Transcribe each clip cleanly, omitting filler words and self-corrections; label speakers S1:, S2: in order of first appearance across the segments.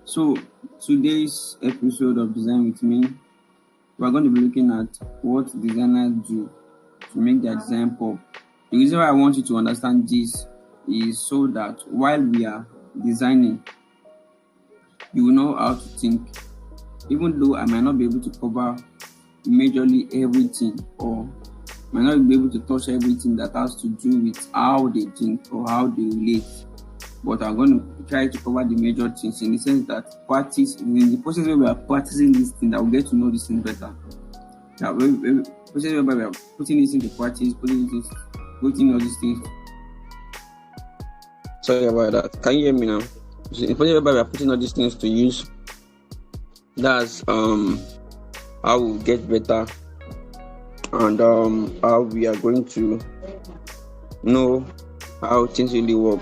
S1: So, today's episode of Design with Me, we're going to be looking at what designers do to make their design pop. The reason why I want you to understand this is so that while we are designing, you will know how to think. Even though I might not be able to cover majorly everything or might not be able to touch everything that has to do with how they think or how they relate. But I'm going to try to cover the major things in the sense that practice, in the process where we are practicing this thing, that we get to know this thing better. That process where we are putting this into practice, putting all these things. Sorry about that. Can you hear me now? So in the process where we are putting all these things to use, that's how we get better and how we are going to know how things really work.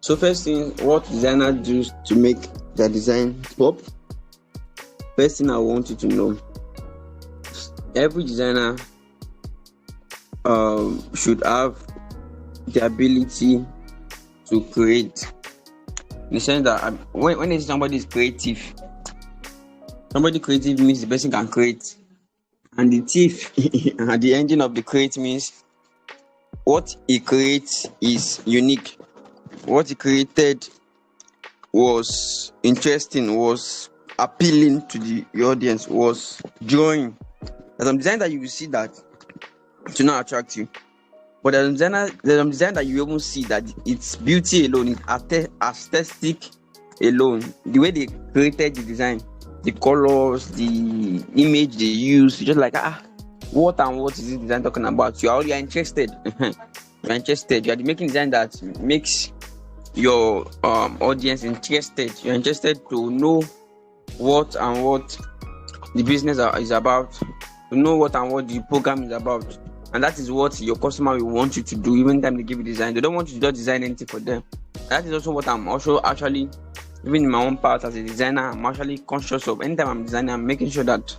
S1: So first thing, what designers do to make their design pop? First thing I want you to know, every designer should have the ability to create. In the sense that when somebody is creative, somebody creative means the person can create. And the thief at the engine of the crate means what he creates is unique. What he created was interesting, was appealing to the audience, was drawing. There's some design that you will see that to not attract you. But there's some design that you even see that it's beauty alone, it's aesthetic alone. The way they created the design, the colors, the image they use, just like what is this design talking about? You are interested. You're interested. You are making design that makes your audience interested. You're interested to know what the business is about, to know what the program is about. And that is what your customer will want you to do even time they give you design. They don't want you to just design anything for them. That is also what I'm also actually, even in my own part as a designer, I'm actually conscious of. Anytime I'm designing, I'm making sure that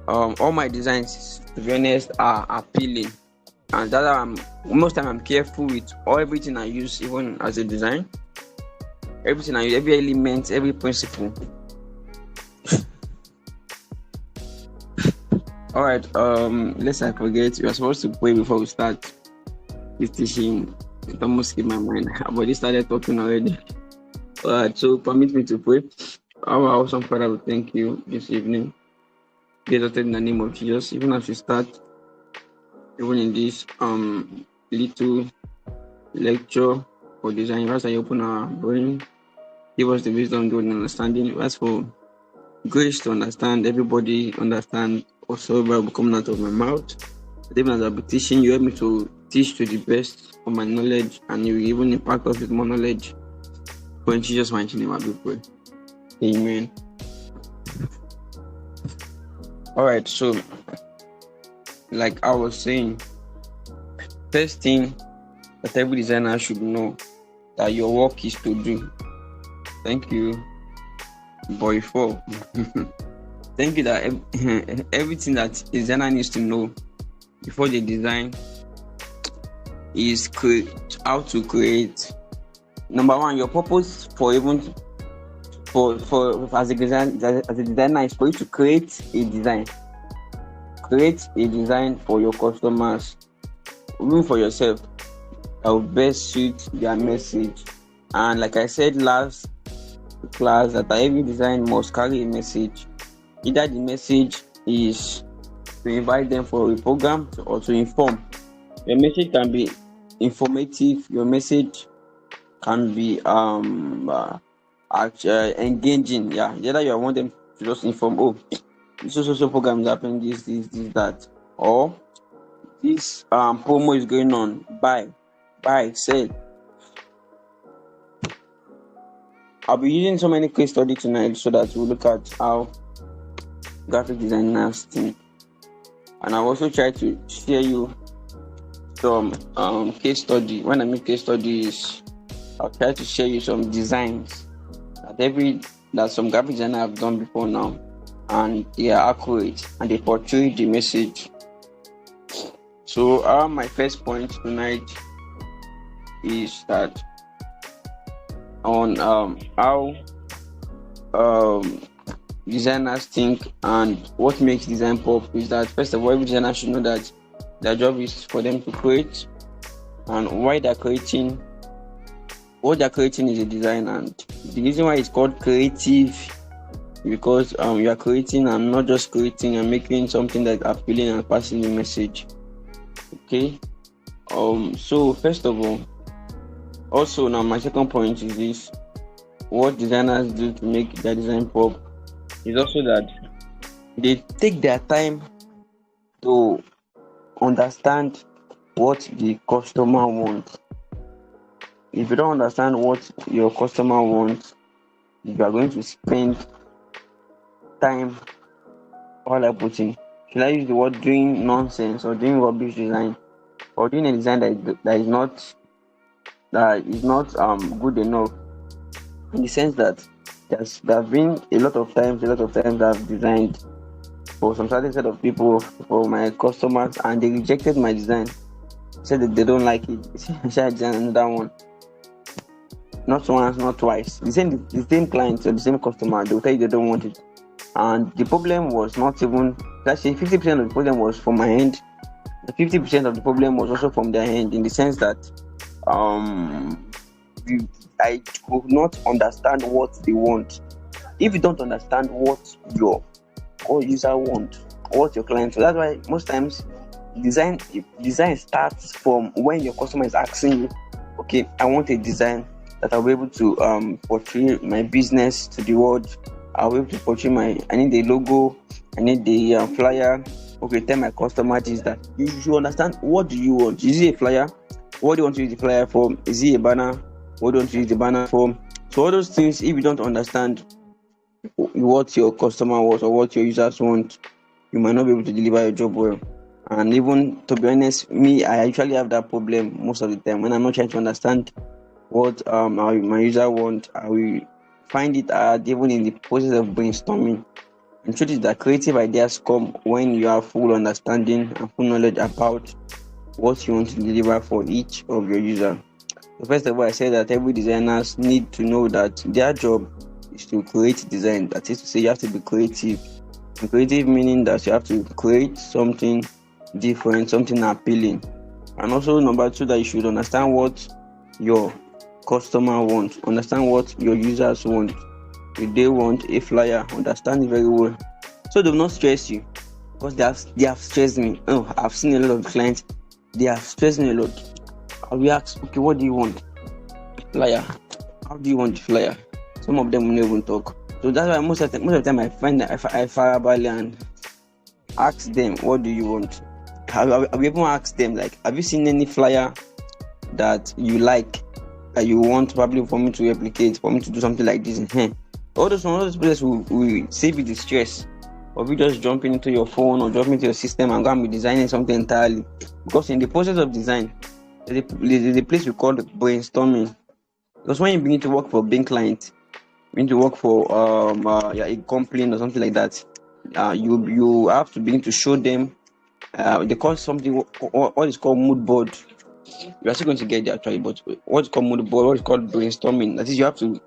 S1: all my designs, to be honest, are appealing. And that most time I'm careful with everything I use, even as a design. Everything I use, every element, every principle. All right. Lest I forget, we are supposed to pray before we start this teaching. It almost skipped my mind. I've already started talking already. All right. So permit me to pray. Our awesome Father, we thank you this evening. Get us in the name of Jesus. Even as we start, even in this little lecture for design, as I open our brain, give us the wisdom, good understanding. Ask for grace to understand. Everybody understand also will be coming out of my mouth. Even as I'll be teaching, you help me to teach to the best of my knowledge, and you even impact us with more knowledge. For in Jesus' mighty name, I do pray. Amen. All right, so like I was saying, first thing that every designer should know that your work is to do. Thank you, boy, for. Thank you that everything that a designer needs to know before they design is how to create. Number one, your purpose for as a designer is for you to create a design. Create a design for your customers, even for yourself, that will best suit their message. And like I said last class, that every design must carry a message. Either the message is to invite them for a program or to inform. Your message can be informative. Your message can be engaging. Yeah, either you want them to just inform. This social program is happening. This, that, or this promo is going on. Buy, sell. I'll be using so many case studies tonight so that we'll look at how graphic designers think, and I've also tried to share you some case study. When I make case studies, I'll try to share you some designs that some graphic designers have done before now, and they are accurate and they portray the message. So my first point tonight is that on how um designers think and what makes design pop is that first of all, every designer should know that their job is for them to create, and what they're creating is a design. And the reason why it's called creative, because you are creating and not just creating and making something that appealing and passing a message. Okay. So first of all, also now my second point is this: what designers do to make their design pop is also that they take their time to understand what the customer wants. If you don't understand what your customer wants, you are going to spend time, all I put in. Should I use the word doing nonsense or doing rubbish design or doing a design that is not good enough, in the sense that there have been a lot of times that I've designed for some certain set of people, for my customers, and they rejected my design, said that they don't like it. Should I design another one? Not once, not twice. The same client or the same customer, they'll tell you they don't want it. And the problem was not even, let's say 50% of the problem was from my end. 50% of the problem was also from their end, in the sense that I could not understand what they want. If you don't understand what your user want, what your client, so that's why most times design starts from when your customer is asking you, okay, I want a design that I'll be able to portray my business to the world. I'll be able to portray I need the logo, I need the flyer. Okay, tell my customer this, that. You should understand, what do you want? Is it a flyer? What do you want to use the flyer for? Is it a banner? What do you want to use the banner for? So all those things, if you don't understand what your customer wants or what your users want, you might not be able to deliver your job well. And even, to be honest, I actually have that problem most of the time when I'm not trying to understand what my user want. I will find it hard even in the process of brainstorming. And truth is that creative ideas come when you have full understanding and full knowledge about what you want to deliver for each of your users. So first of all, I said that every designers need to know that their job is to create design. That is to say, you have to be creative. And creative meaning that you have to create something different, something appealing. And also number two, that you should understand what your customer wants, understand what your users want. If they want a flyer, understand it very well, so they will not stress you, because they have stressed me. I've seen a lot of clients, they have stressed me a lot. I will ask, okay, what do you want? Flyer. How do you want the flyer? Some of them will not even talk. So that's why most of the time I find that I fire and ask them, what do you want? I will even ask them, like, have you seen any flyer that you like, that you want probably for me to replicate, for me to do something like this? All those places will save you the stress of you just jumping into your phone or jumping into your system and going to be designing something entirely. Because in the process of design, there's a place we call brainstorming. Because when you begin to work for a big client, you begin to work for a company or something like that, you have to begin to show them. They call something what is called mood board. You are still going to get there actually, but what's called mood board, what is called brainstorming. That is, you have to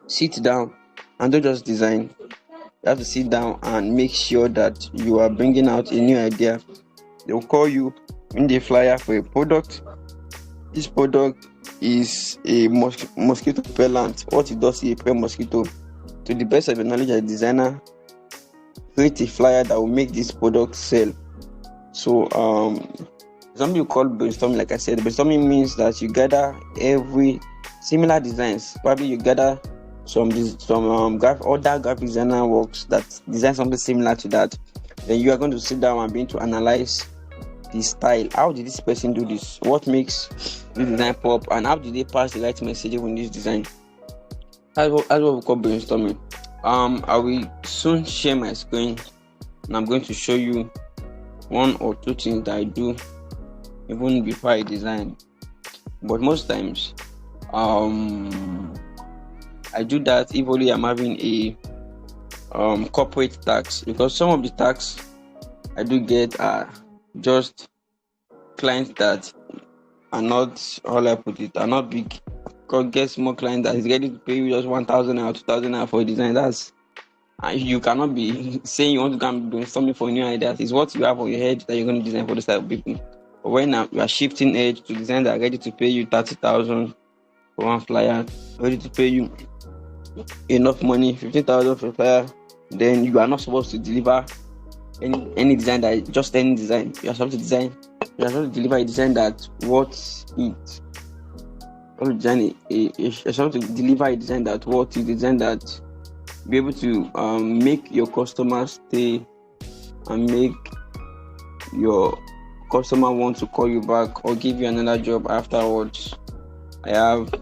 S1: sit down and don't just design. You have to sit down and make sure that you are bringing out a new idea. They will call you in the flyer for a product. This product is a mosquito repellent. What it does is repel mosquito. To the best of your knowledge as a designer, create a flyer that will make this product sell. So something you call brainstorming. Like I said, brainstorming means that you gather every similar designs. Probably you gather some other graphic designer works that design something similar to that. Then you are going to sit down and begin to analyze the style. How did this person do this? What makes this design pop? And how did they pass the right message in this design? That's what we call brainstorming. I will soon share my screen, and I'm going to show you one or two things that I do even before I design. But most times, I do that if only I'm having a corporate tax, because some of the tax I do get are just clients that are not, how I put it, are not big. get small client that is ready to pay you just 1,000 or 2,000 for a design. And you cannot be saying you want to come brainstorming for new ideas. It's what you have on your head that you're going to design for those type of people. But when you are shifting edge to design that are ready to pay you 30,000 for one flyer, ready to pay you enough money, 15,000 for a flyer, then you are not supposed to deliver any design that just any design. You are supposed to design. You are supposed to deliver a design that worth it. You're supposed to deliver a design that worth it. Design that be able to make your customers stay and make your customer want to call you back or give you another job afterwards. I have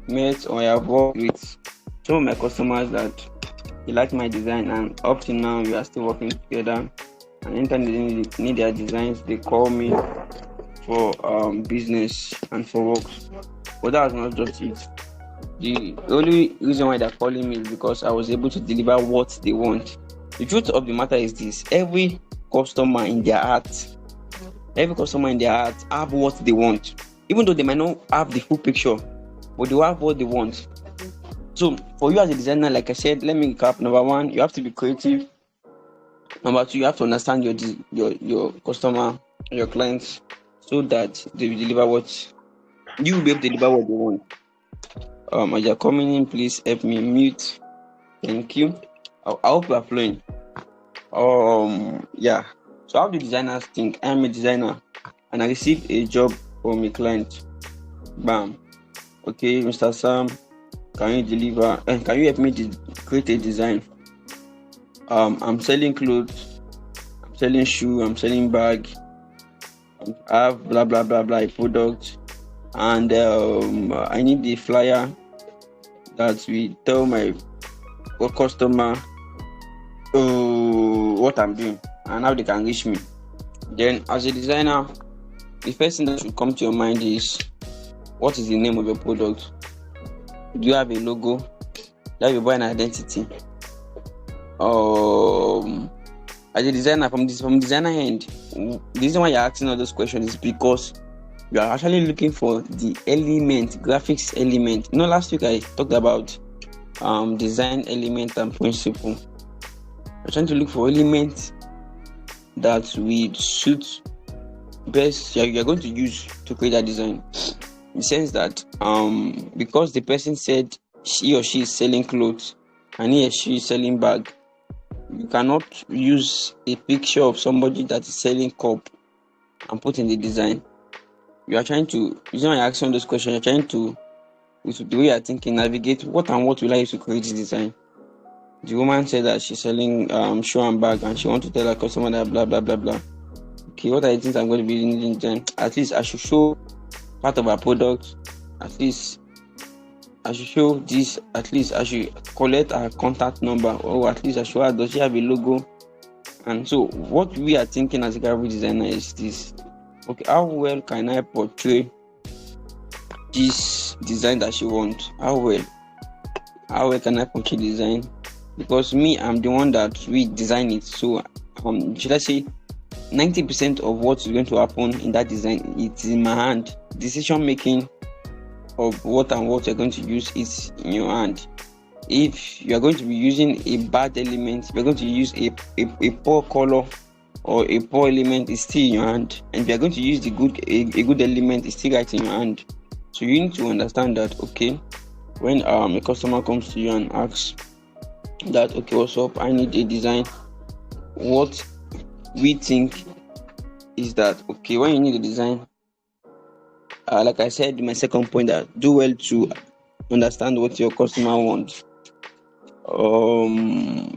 S1: met or I have worked with some of my customers that they like my design, and up to now we are still working together. And anytime they need their designs, they call me for business and for work. But that's not just it. The only reason why they're calling me is because I was able to deliver what they want. The truth of the matter is this: every customer in their heart have what they want. Even though they might not have the full picture, but they have what they want. So for you as a designer, like I said, let me recap. Number one, you have to be creative. Number two, you have to understand your customer, your clients, so that they will deliver what you will be able to deliver what they want. As you're coming in, please help me mute. Thank you. I hope you are flowing. Yeah. So how do designers think? I am a designer and I received a job from a client. Bam. Okay, Mr. Sam, can you deliver? And can you help me create a design? I'm selling clothes, I'm selling shoe, I'm selling bag. I have blah blah blah blah product, and I need the flyer that we tell my customer what I'm doing and how they can reach me. Then, as a designer, the first thing that should come to your mind is, what is the name of your product? Do you have a logo? Do you have a brand identity? As a designer, from designer end, the reason why you're asking all those questions is because you are actually looking for the graphics element. Last week I talked about design element and principle. You're trying to look for elements that will suit best you're going to use to create that design. In the sense that because the person said he or she is selling clothes and he or she is selling bag, you cannot use a picture of somebody that is selling cup and put in the design. You are trying to, you're asking those questions, you're trying to, with the way you're thinking, navigate what will I use to create this design. The woman said that she's selling shoe and bag and she wants to tell her customer that blah blah blah blah. Okay, what are the things I'm going to be using then? At least I should show part of our product. At least I should show this. At least I should collect her contact number, or at least I should ask, does she have a logo? And so what we are thinking as a graphic designer is this: okay, how well can I portray this design that she wants? How well can I portray design? Because me, I'm the one that we design it. So should I say 90% of what is going to happen in that design, it's in my hand. Decision making of what you're going to use is in your hand. If you are going to be using a bad element, if you're going to use a poor color or a poor element, is still in your hand. And if you're going to use a good element, it's still right in your hand. So you need to understand that, okay, when a customer comes to you and asks that, okay, what's up, I need a design, what we think is that, okay, when you need a design, like I said in my second point, that do well to understand what your customer wants. What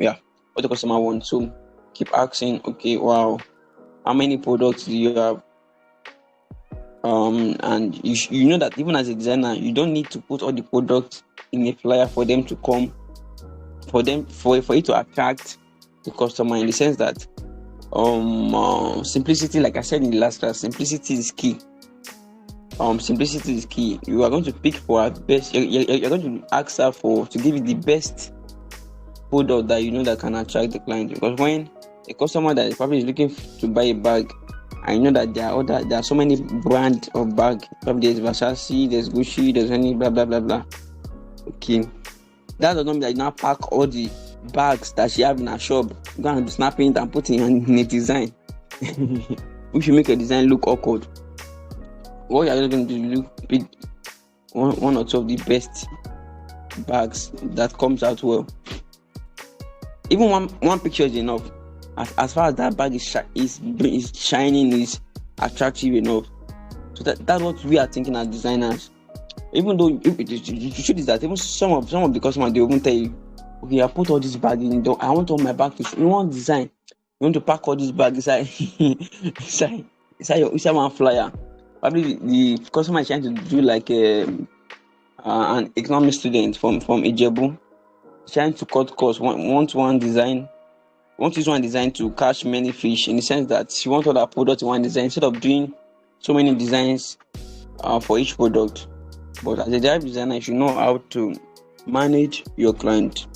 S1: the customer wants. So keep asking, okay, wow, how many products do you have? And you know that even as a designer, you don't need to put all the products in a flyer for them to come, for it to attract the customer, in the sense that simplicity, like I said in the last class, simplicity is key. Simplicity is key. You are going to pick for our best. You're going to ask her to give you the best product that you know that can attract the client. Because when a customer that probably is looking to buy a bag I know that there are so many brand of bag. Probably there's Versace, there's Gucci, there's any blah blah blah blah. Okay, that does not mean that you now pack all the bags that she have in her shop, go and be snapping it and putting in a design. If you make a design look awkward, what you're going to do, look pick one or two of the best bags that comes out well. Even one picture is enough. As far as that bag is shining, is attractive enough. So that's what we are thinking as designers. Even though the truth is that even some of the customers, they won't tell you, okay, I put all this bag in. I want all my bag to. You want design? You want to pack all these bags inside inside one flyer. Probably the customer is trying to do like an economic student from Ijebu, trying to cut costs. Want one design to catch many fish, in the sense that she wants all her products in one design instead of doing so many designs for each product. But as a graphic designer, you should know how to manage your client.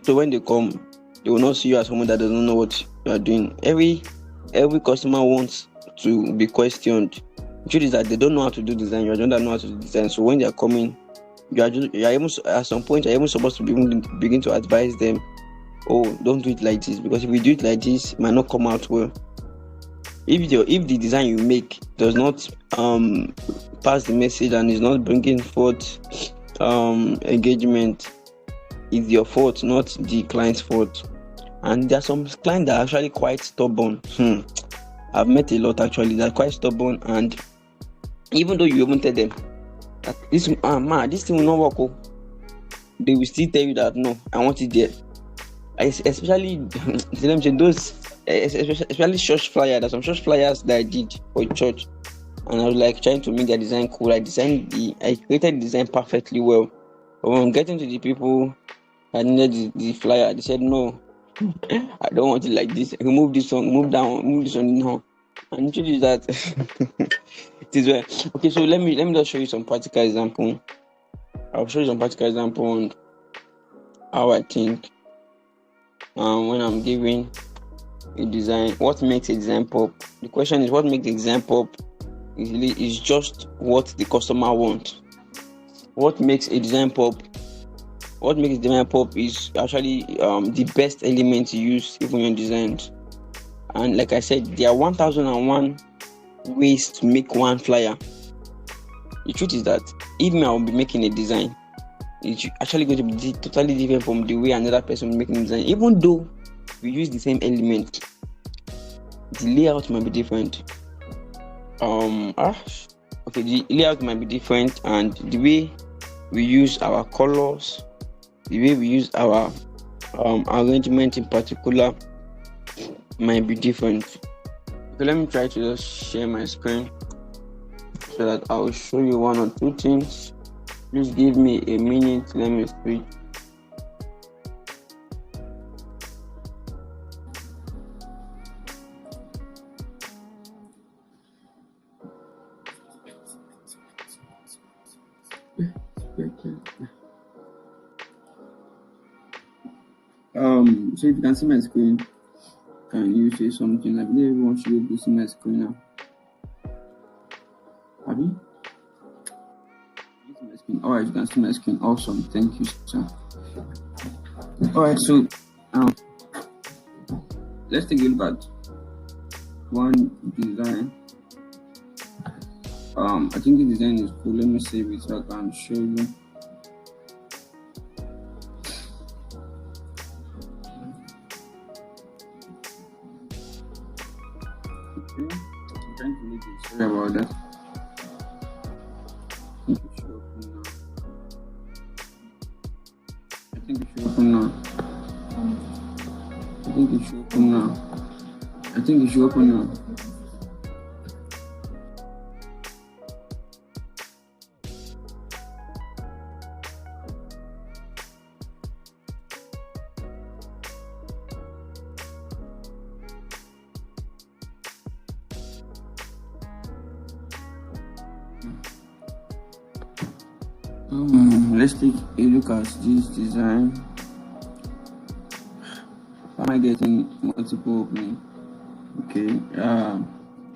S1: So when they come, they will not see you as someone that doesn't know what you are doing. Every customer wants to be questioned. The truth is that they don't know how to do design. You don't know how to do design. So when they are coming, you are even, at some point, you're even supposed to begin to advise them, oh, don't do it like this, because if you do it like this, it might not come out well. If the design you make does not pass the message and is not bringing forth engagement, it's your fault, not the client's fault. And there are some clients that are actually quite stubborn. I've met a lot actually that are quite stubborn, and even though you even tell them that this thing will not work, they will still tell you that no, I want it there. Especially those, especially church flyers. There's some church flyers that I did for church, and I was like trying to make their design cool. I created the design perfectly well. But when getting to the people that needed the flyer, they said no, I don't want it like this. Remove this one, move that one, move this one now. And the truth is that it is well. Okay, so let me just show you some practical example. I'll show you some practical example on how I think when I'm giving a design, what makes a design pop. The question is, what makes the design pop is just what the customer wants. What makes a design pop? What makes a design pop is actually the best element to use even in designs. And like I said, there are 1001 ways to make one flyer. The truth is that even I will be making a design, it's actually going to be totally different from the way another person will make a design. Even though we use the same element, the layout might be different. The layout might be different, and the way we use our colors, the way we use our arrangement in particular might be different. Okay, let me try to just share my screen so that I will show you one or two things. Please give me a minute. Let me switch. So if you can see my screen, can you say something? I believe everyone should be able to see my screen now. Have you? Alright, you can see my screen. Awesome, thank you, sir. Alright, so let's take a look at one design. I think the design is cool. Let me save it so I can show you. Okay, I'm trying to make it. Sorry about that. I think it should open now. I think it should open now. Let's take a look at this design. Am I getting multiple opening? Okay.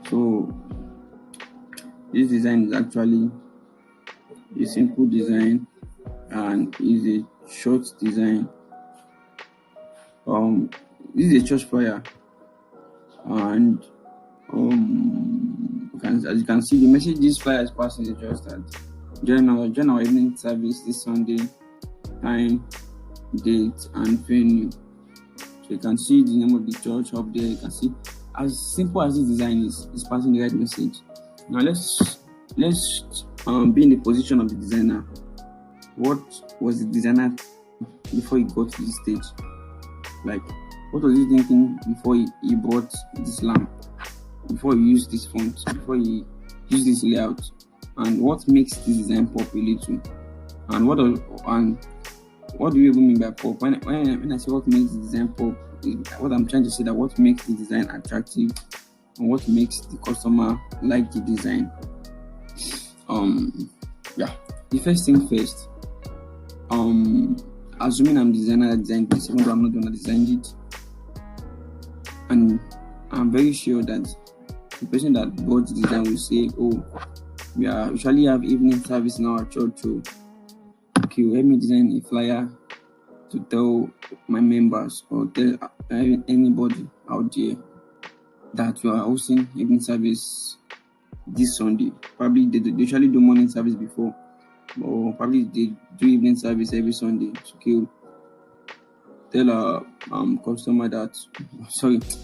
S1: So this design is actually a simple design and is a short design. This is a church flyer, and as you can see, the message this flyer is passing is just that join our evening service this Sunday, time, date, and venue. So you can see the name of the church up there. You can see, as simple as this design is, it's passing the right message. Now let's be in the position of the designer. What was the designer before he got to the stage? Like, what was he thinking before he bought this lamp? Before he used this font? Before he used this layout? And what makes this design pop really too? And what do you even mean by pop? When I say what makes the design pop, what I'm trying to say that what makes the design attractive and what makes the customer like the design. The first thing first. Assuming I'm the designer that designed this, even though I'm not the one that designed it, and I'm very sure that the person that bought the design will say, "Oh, we usually have evening service in our church, so okay, let me design a flyer to tell my members or tell anybody out there that we are hosting evening service this Sunday." Probably they usually do morning service before, or probably they do evening service every Sunday. Okay, tell our customer that,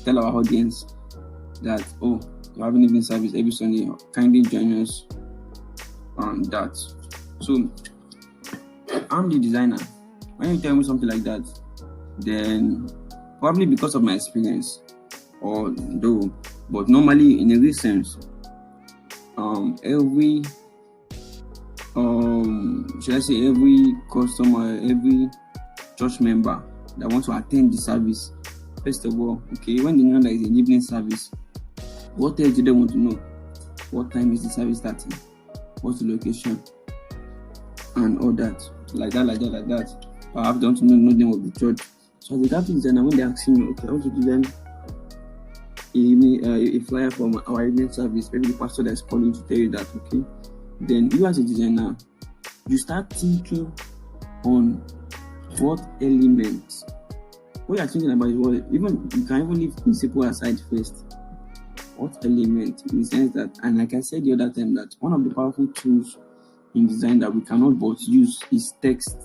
S1: tell our audience that, oh, we're having evening service every Sunday. Kindly join us on that. So I'm the designer. When you tell me something like that, then probably because of my experience, or though, but normally in a real sense, every every customer, every church member that wants to attend the service, first of all, okay, when they know that it's an evening service, what else do they want to know? What time is the service starting? What's the location? And all that. Like that. Perhaps they want to know the name of the church. So as a graphic designer, when they ask me, okay, I want to do them a flyer from our evening service, maybe the pastor that's calling to tell you that, okay, then you as a designer, you start thinking on what elements. What you're thinking about is what, even you can even leave principle aside first. What element, in the sense that, and like I said the other time, that one of the powerful tools in design that we cannot but use is text.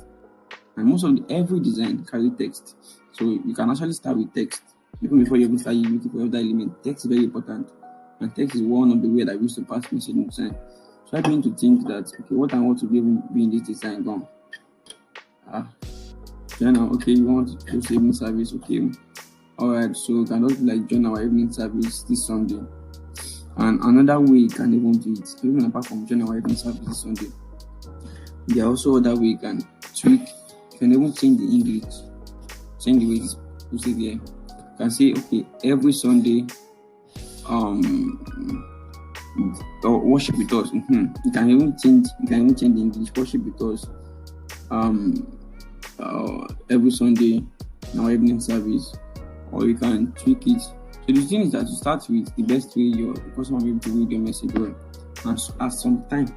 S1: And most of every design carry text. So you can actually start with text. Even before you even start looking for that element, text is very important. And text is one of the ways that we use to pass message in design. So I begin to think that, okay, what I want to be able to be in this design gone. Okay, you want to do evening service, okay. Alright, so you can also join our evening service this Sunday. And another way you can even do it, even apart from join our evening service this Sunday, there are also other way you can tweak. You can even change the English, change the way it's posted there. You can say, okay, every Sunday, worship with us. You can even change the English, worship with us. Every Sunday in our evening service, or you can tweak it. So the thing is that you start with the best way your customer will be able to read your message well, and at some time,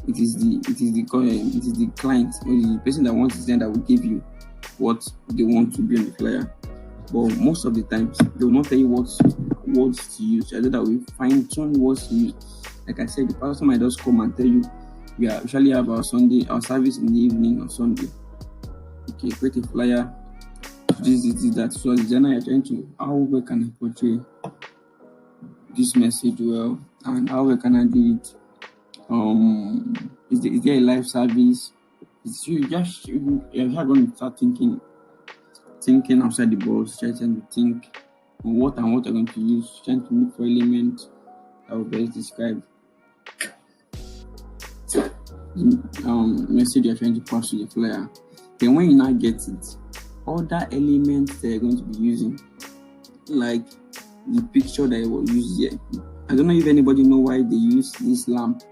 S1: it is the client or the person that wants to design that will give you what they want to be on the flyer. But most of the times, they will not tell you what words to use. I know that we find some words to use. Like I said, the pastor might just come and tell you, we usually have our service in the evening on Sunday. Okay, create a flyer. This, that. So as a designer, you're trying to, how well can I portray this message well, and how well can I do it? Is there a live service? You're going to start thinking outside the box, trying to think on what you're going to use, trying to look for elements that will best describe the message you're trying to pass to the flyer. Then when you now get it, other elements that you're going to be using, like the picture that was used here. I don't know if anybody know why they use this lamp.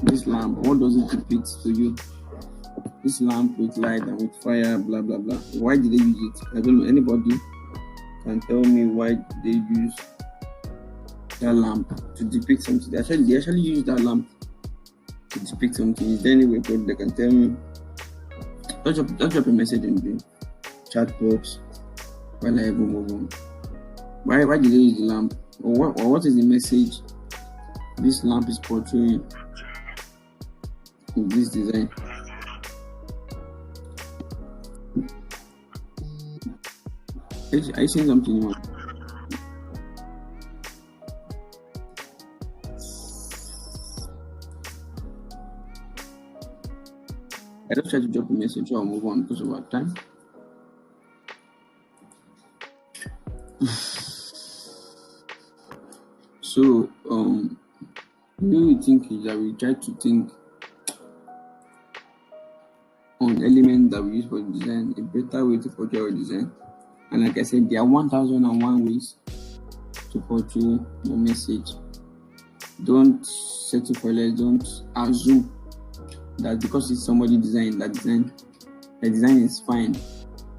S1: What does it depict to you? This lamp with light and with fire, blah blah blah. Why did they use it? I don't know. Anybody can tell me why they use that lamp to depict something. They actually use that lamp to depict something. Is there any way they can tell me? Don't drop a message in the chat box while I move on. Why did they use the lamp? Or what is the message this lamp is portraying in this design? Are you saying something more? I just try to drop a message or move on because of our time. So, what we think is that we try to think on elements that we use for design, a better way to portray our design. And like I said, there are 1001 ways to portray your message. Don't settle for less. Don't assume that because it's somebody designed the design is fine.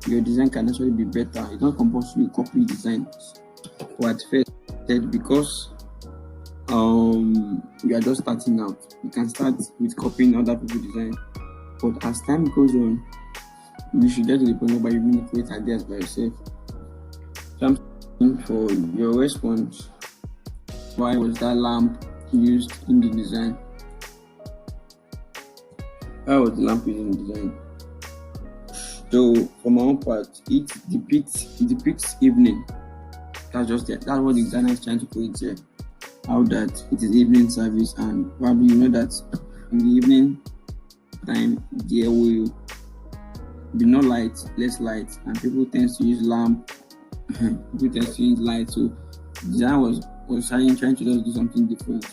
S1: Your design can actually be better. It's not compulsory to copy designs. But at first, because you are just starting out, you can start with copying other people's design. But as time goes on, you should get to the point where you really create ideas by yourself. So I'm asking for your response. Why was that lamp used in the design? Why was the lamp used in the design? So for my own part, it depicts evening. That's just it. That's what the designer is trying to create here. How that it is evening service, and probably you know that in the evening time there will be no light, less light, and people tend to use lamp. People tend to use light. So the designer was trying to just do something different.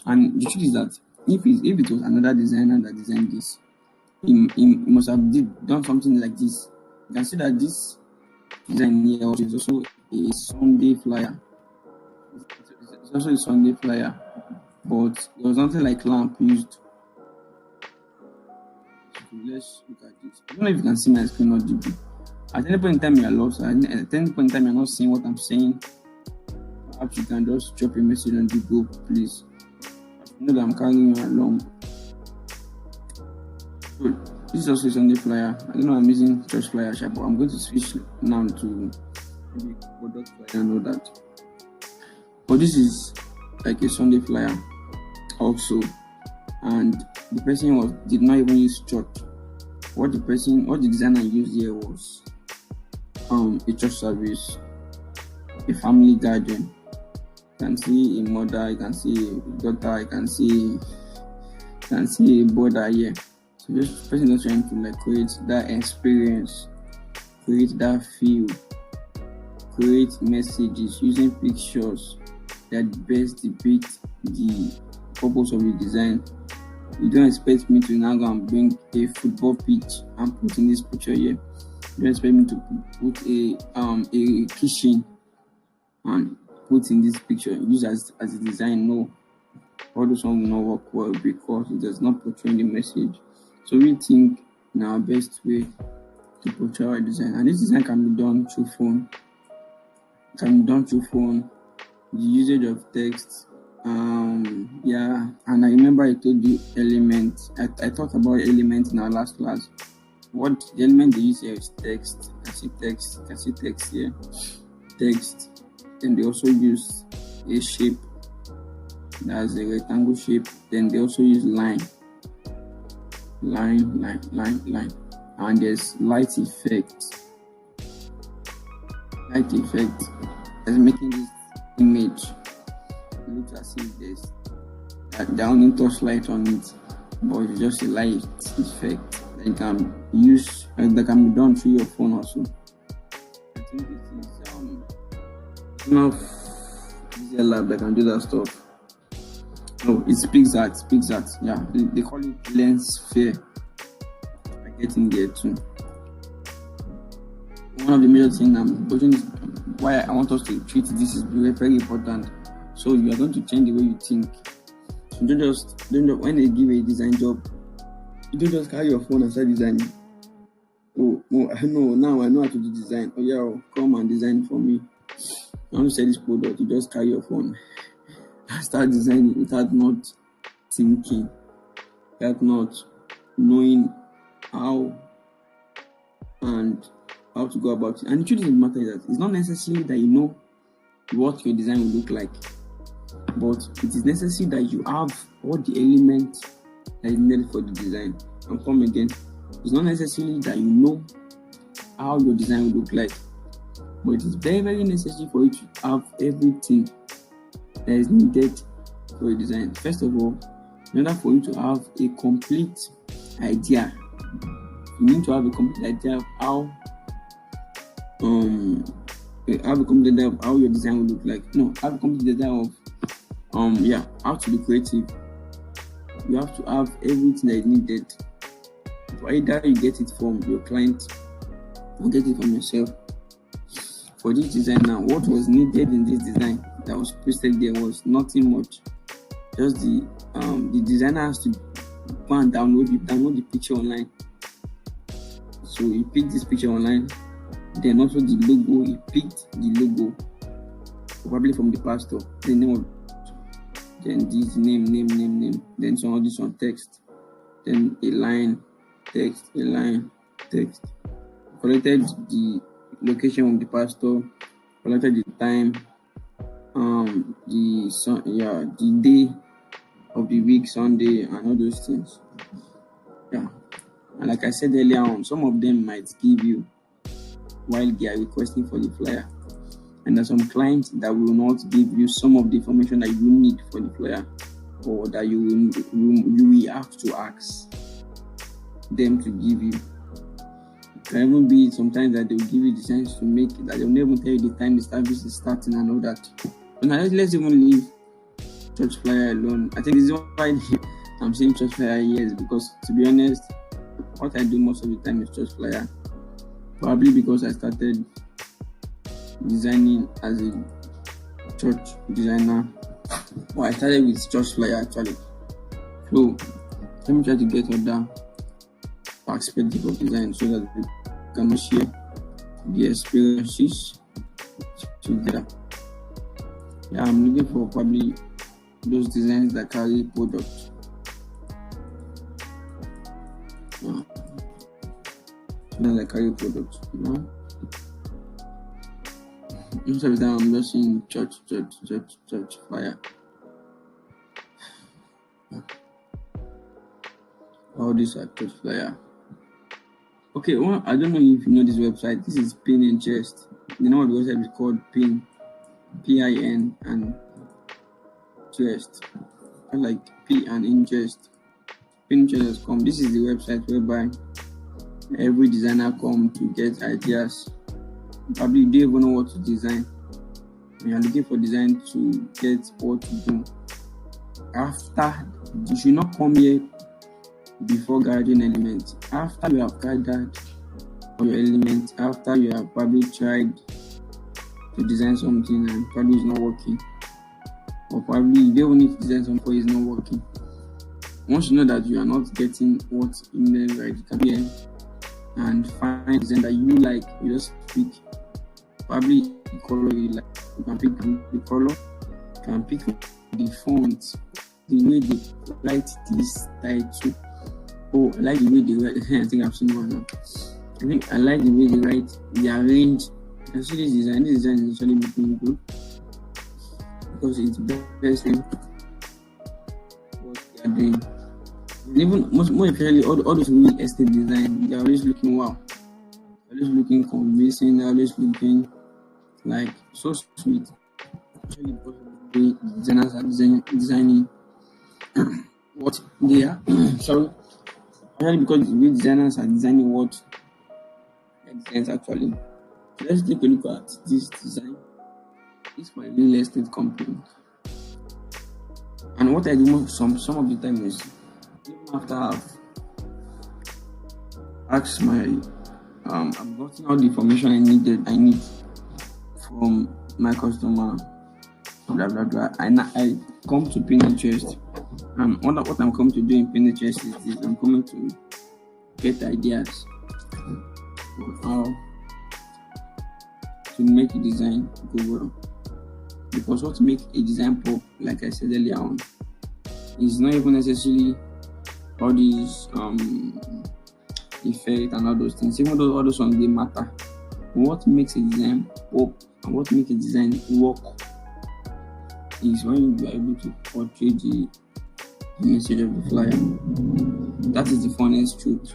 S1: And the truth is that if it was another designer that designed this, he must have done something like this. You can see that this design here is also a Sunday flyer. It's also a Sunday flyer, but there was nothing like lamp used. So let's look at this. I don't know if you can see my screen or DB. At any point in time you are lost, at any point in time you're not seeing what I'm saying, perhaps you can just drop a message on the group, please. I know that I'm carrying you along. So this is also a Sunday flyer. I don't know, I'm using church flyer, but I'm going to switch now to maybe product flyer and all that. But this is like a Sunday flyer also, and the person did not even use church. What the designer used here was a church service, a family gathering. You can see a mother, you can see a daughter, you can see a brother here. So this person is trying to create that experience, create that feel, create messages using pictures that best depict the purpose of the design. You don't expect me to now go and bring a football pitch and put in this picture here. You don't expect me to put a kitchen and put in this picture, use as a design. No, all those ones will not work well because it does not portray the message. So we think in our best way to portray our design, and this design can be done through phone. The usage of text. And I remember I told you element. I talked about element in our last class. What the element they use here is text. You can see text here. Text. Then they also use a shape. That's a rectangle shape. Then they also use line. And there's light effect. Light effect is making this image look as if there's a down torchlight on it, but it's just a light effect that can use that can be done through your phone also. I think it is enough easier lab that can do that stuff. No, it's PixArt. Yeah, they call it Lenssphere. I get in there too. One of the major things I'm putting is why I want us to treat this is very, very important. So you are going to change the way you think. So don't just when they give a design job, you don't just carry your phone and start designing. Oh,
S2: Oh, I know now. I know how to do design. Oh yeah, come and design for me. I want to sell this product. You just carry your phone, start designing without not thinking, without not knowing how and how to go about it. And the truth of the matter is that it's not necessarily that you know what your design will look like, but it is necessary that you have all the elements that is needed for the design. And come again, it's not necessarily that you know how your design will look like, but it is very, very necessary for you to have everything that is needed for your design. First of all, in order for you to have a complete idea, you need to have a complete idea of how have a complete idea of how your design will look like. No, have a complete idea of how to be creative. You have to have everything that is needed. So either you get it from your client or get it from yourself. For this design now, what was needed in this design that was pasted there was nothing much. Just the designer has to go and download the picture online. So he picked this picture online. Then also the logo, he picked the logo, probably from the pastor, the name of, then this name, then some of this on text, then a line, text. Collected the location of the pastor, collected the time, the day of the week, Sunday, and all those things. Yeah. And like I said earlier on, some of them might give you while they are requesting for the flyer. And there's some clients that will not give you some of the information that you need for the flyer, or that you will have to ask them to give you. It can even be sometimes that they will give you designs to make it, that they'll never tell you the time the service is starting and all that. But now let's even leave church flyer alone. I think this is why I'm saying church flyer, yes, because to be honest, what I do most of the time is church flyer. Probably because I started designing as a church designer. Well, I started with church flyer actually. So let me try to get other perspective of design so that we can share the experiences together. Yeah, I'm looking for probably those designs that carry product. That carry product, you know. Most of the time I'm just seeing church flyer. All these are church flyer. Okay, well, I don't know if you know this website. This is Pinterest. The name of the website is called Pin, P-I-N and Interest. I like P and Interest. Pinterest.com. This is the website whereby every designer come to get ideas. Probably you don't even know what to design. When you're looking for design to get what to do. After, you should not come here before gathering elements. After you have gathered all your elements, after you have probably tried to design something and probably it's not working, or probably you don't need to design something it's not working. Once you know that you are not getting what in there right, you can be here and find design that you like. You just pick probably the color you like. You can pick the color, you can pick the font, the way they write this title. Oh, I like the way they write. I think I've seen one now. I think I like the way they write, they arrange. You can see this design. This design is actually looking good because it's best in what they are doing. And even more especially all those real estate design, they're always looking wow. They're always looking convincing, they're always looking like so sweet. Actually, because of the way designers are designing what they are. Sorry. Actually, because the way designers are designing what their designs actually. So let's take a look at this design. It's for a real estate company. And what I do some of the time is, even after I've asked I've gotten all the information I need from my customer, blah blah blah. I come to Pinterest, and what I'm coming to do in Pinterest is this: I'm coming to get ideas. on how to make a design go well. Because what make a design pop, like I said earlier on, is not even necessarily all these effect and all those things. Even though all those ones they matter, what makes a design pop and what makes a design work is when you are able to portray the message of the flyer. That is the funniest truth.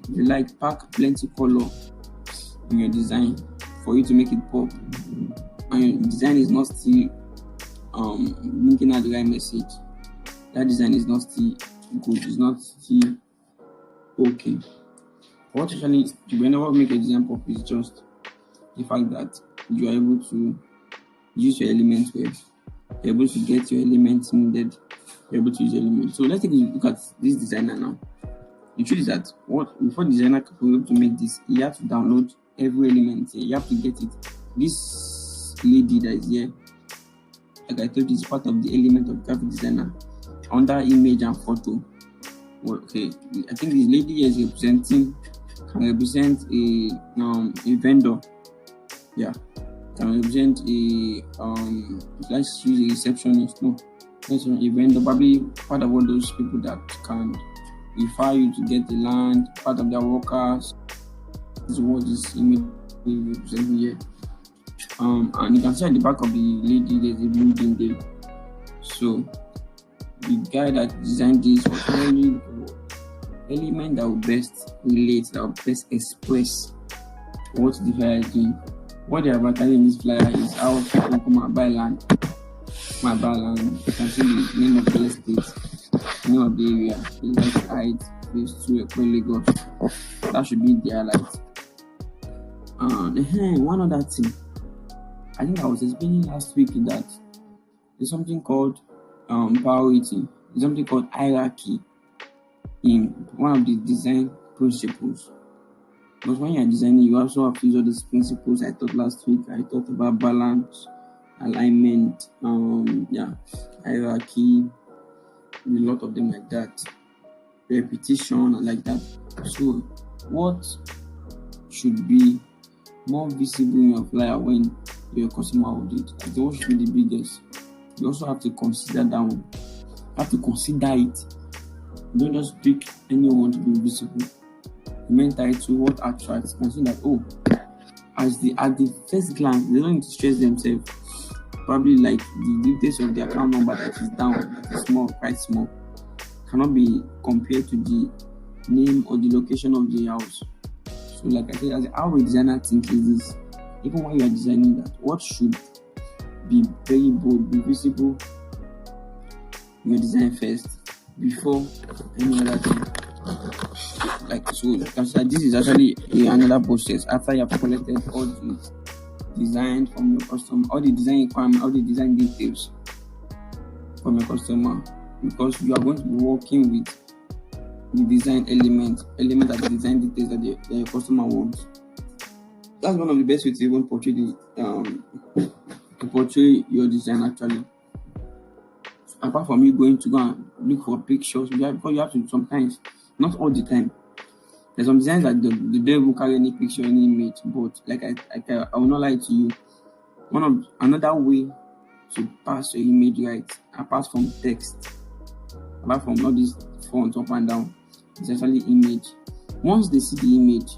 S2: If you like, pack plenty color in your design for you to make it pop, and your design is not still linking out the right message, that design is not still good, it's not still okay. What actually, whenever make a design pop, is just the fact that you are able to use your elements well, you're able to get your elements needed, you're able to use elements. So let's take a look at this designer now. The truth is that before the designer can be able to make this, you have to download every element here. You have to get it. This lady that is here, like I told you, is part of the element of graphic designer under image and photo. Well, okay, I think this lady is can represent a vendor. Yeah, can represent a let's use a receptionist. No, let's use a vendor, probably part of all those people that can refer you to get the land, part of their workers. This is what this image is representing here. And you can see at the back of the lady there's a building there. So the guy that designed this was very element that will best relate, that will best express what the flyer is doing. What they are advertising in this flyer is how people come and buy land. You can see the name of the estate, name of the area, the left height, phase 2, Ekwe, Lagos. That should be the highlight. One other thing, I think I was explaining last week that there's something called priority, there's something called hierarchy in one of the design principles. Because when you're designing, you also have to use all these principles I taught last week. I talked about balance, alignment, hierarchy, a lot of them like that, repetition and like that. So what should be more visible in your flyer when your customer will it? Like what should be the biggest? You also have to consider that one. You have to consider it. Don't just pick anyone to be visible. The main title, what attracts, and see that at the first glance, they don't need to stress themselves. Probably like the details of the account number that is down, that is small, quite small, cannot be compared to the name or the location of the house. So like I said, as how a designer thinks is this, even when you are designing that, what should be very bold, be visible in your design first before any other thing. Like so, this is actually another process after you have collected all the design from your customer, all the design requirements, all the design details from your customer, because you are going to be working with the design element of the design details that your customer wants. That's one of the best ways to even portray your design actually. Apart from you going to go and look for pictures, because you have to sometimes, not all the time. There's some designs that they don't even carry any picture, any image. But like I will not lie to you, another way to pass your image right, apart from text, apart from all these fonts up and down, it's actually image. Once they see the image,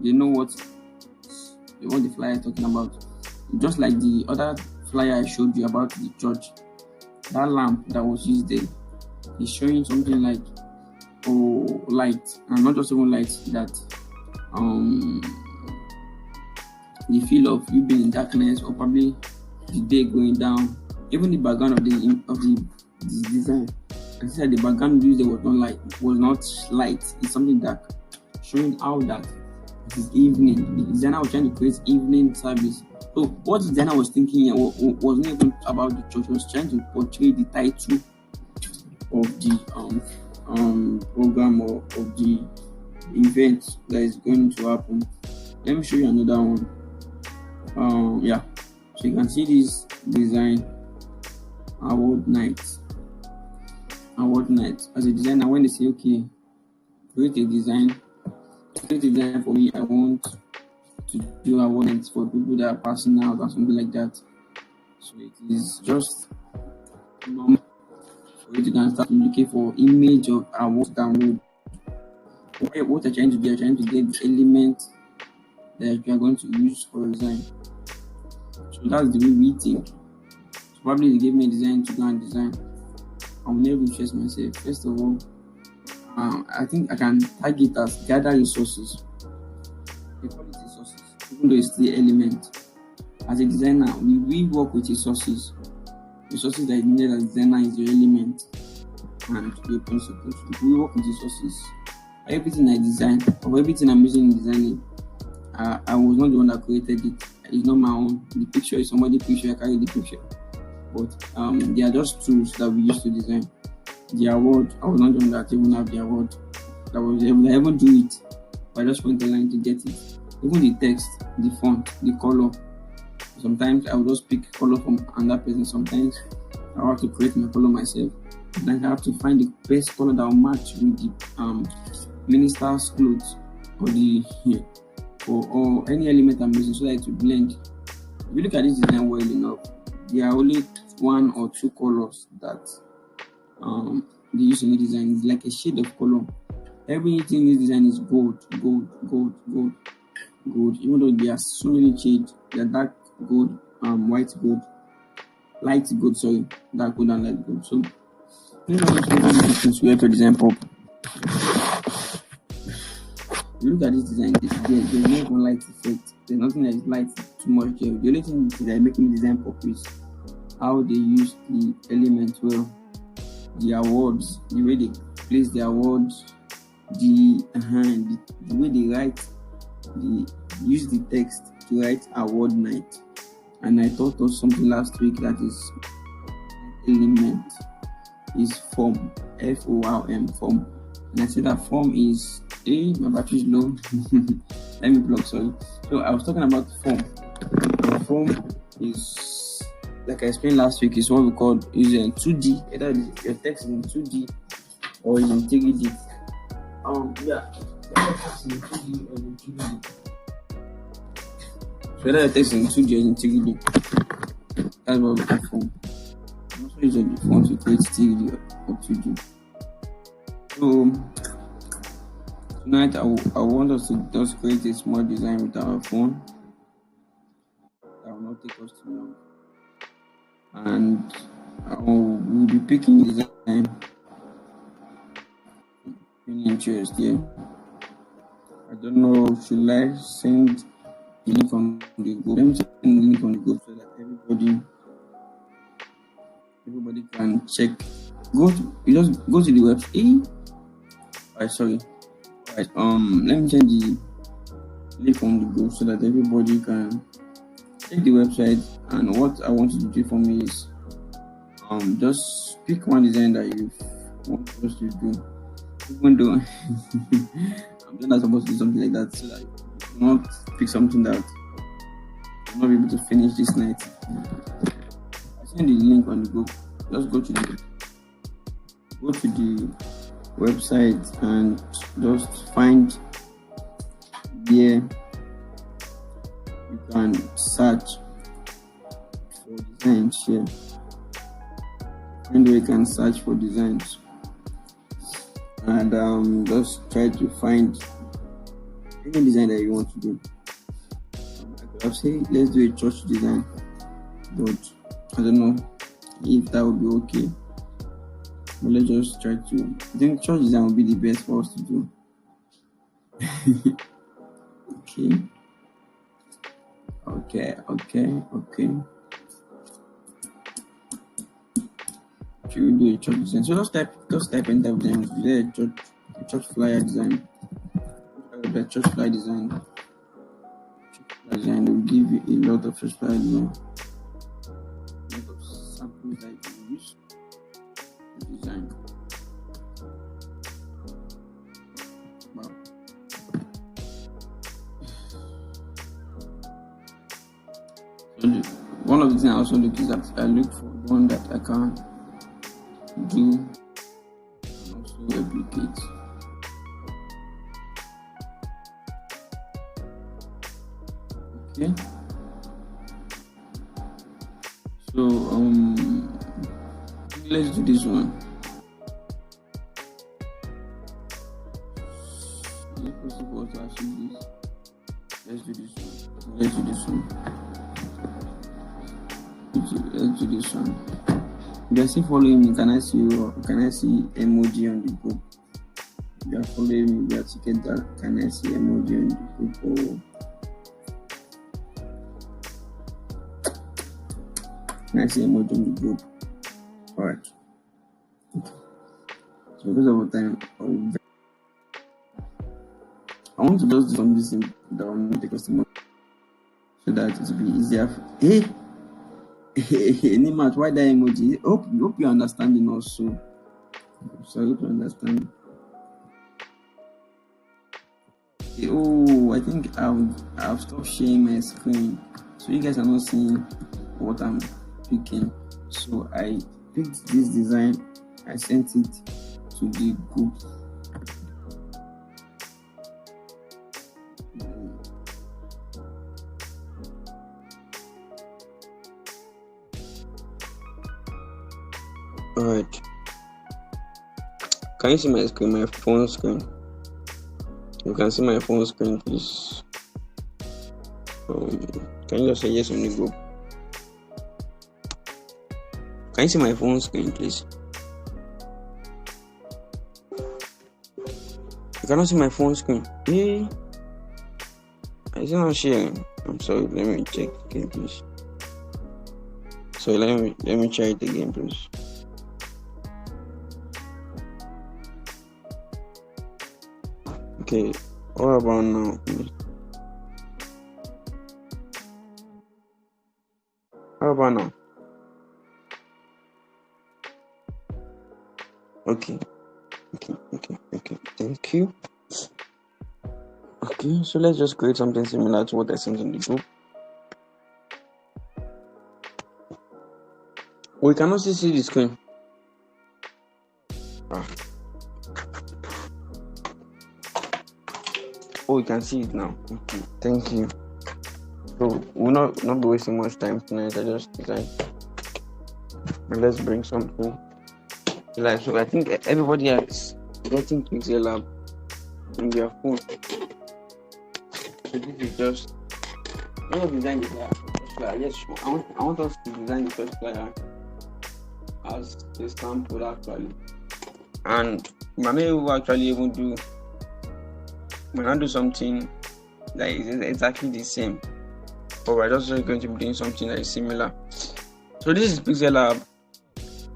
S2: they know what the flyer is talking about. Just like the other flyer I showed you about the church, that lamp that was used there is showing something like light, and not just even light, that the feel of you being in darkness, or probably the day going down. Even the background of the design, I said the background used there was not light, it's something dark, showing how that it is evening. The designer was trying to create evening service. So what the designer was thinking here wasn't even about the church. He was trying to portray the title of the program or of the event that is going to happen. Let me show you another one. So you can see this design, award night. As a designer, when they say okay, create a design create a design for me, I want to do awards for people that are passing out or something like that. So it is just normal for you to can start looking for image of awards download. What you're trying to do, you're trying to get the element that you are going to use for design. So that's the way we think. So probably they gave me a design to go and design. I'll never stress myself. First of all, I think I can target as gather resources. They call it resources, even though it's the element. As a designer, we work with resources. Resources that is needed as a designer is your element and your principles. We work with resources. Everything I design, or everything I'm using in designing, I was not the one that created it. It's not my own. The picture is somebody's picture. I carry the picture. But they are just tools that we use to design. The award, I was not the one that even have the award. I even do it. But I just went online to get it. Even the text, the font, the color. Sometimes I will just pick color from another person. Sometimes I have to create my color myself. Then I have to find the best color that will match with the minister's clothes or the or any element I'm using so that it will blend. If you look at this design well enough, there are only one or two colors that they use in the design. It's like a shade of color. Everything in this design is gold. Even though there are so many shades, they are dark gold, white gold, light gold, dark gold and light gold. So things we have to design pop. You look at this design, there's no even light effect. There's nothing that is light too much there. The only thing that is making the design pop is how they use the elements well. The awards, the way they place the awards, the way they write, they use the text to write award night. And I thought of something last week that is element is form, FORM, form. And I said that form is my battery is low. Let me plug, sorry. So I was talking about form. And form is, like I explained last week, is what we call is in 2D. Either your text is in 2D or is in 3D. Text in 2D or in 3D. So whether your text is in 2D or in 3D, that's what we call form. I'm also using the font to create 3D or 2D. So tonight I want us to just create a small design with our phone that will not take us too long, and we'll be picking design in interest here. I don't know, should I send the link on the group? Let me send the link on the group so that everybody can check. You just go to the website. Let me send the link on the group so that everybody can check the website. And what I want you to do for me is just pick one design that you want us to do. Even though I'm not supposed to do something like that, so that you will not pick something that you'll not be able to finish this night. I send the link on the group. Just go to the website and just find there you can search for designs here. And you can search for designs and just try to find any design that you want to do. I could have said let's do a church design, but I don't know if that would be okay. But let's just try to. I think church design will be the best for us to do. Okay. Should we do a church design? So just type in that design. A church flyer design. The church flyer design. Will give you a lot of church flyer design. A lot of samples that you can use to design. Wow. So one of the things I also look is that I look for one that I can do and also replicate. Okay. So let's do this one. Is it possible to achieve this? Let's do this one. Let's do this one. Let's do this one. If you are still following me, can I see emoji on the group? If you are following me, you have to get that. Can I see emoji on the group? Can I see emoji on the group? Alright. So because of the time, I want to just do something that will make the customer so that it will be easier. Hey, Nimat, why that emoji? Hope you're understanding also. So I hope you understand. Oh, I think I've stopped sharing my screen, so you guys are not seeing what I'm picking. So I picked this design. I sent it to the group.
S1: Alright. Can you see my screen, my phone screen? You can see my phone screen, please. Can you just say yes on the group? Can you see my phone screen, please? You cannot see my phone screen. Hey, is it not sharing? I'm sorry. Let me check again, please. So let me try it again, please. Okay, what about now, please? How about now? Okay. Thank you. Okay, so let's just create something similar to what I sent in the group. We cannot see the screen. Oh, you can see it now. Okay, thank you. So we'll not be wasting much time tonight. I just designed. Let's bring something. Like, so I think everybody is getting Pixel Lab on their phone. So this is just design the flyer. Yes, I want us to design the first flyer as a sample actually. And maybe we'll actually even do something that is exactly the same. But we're just going to be doing something that is similar. So this is Pixel Lab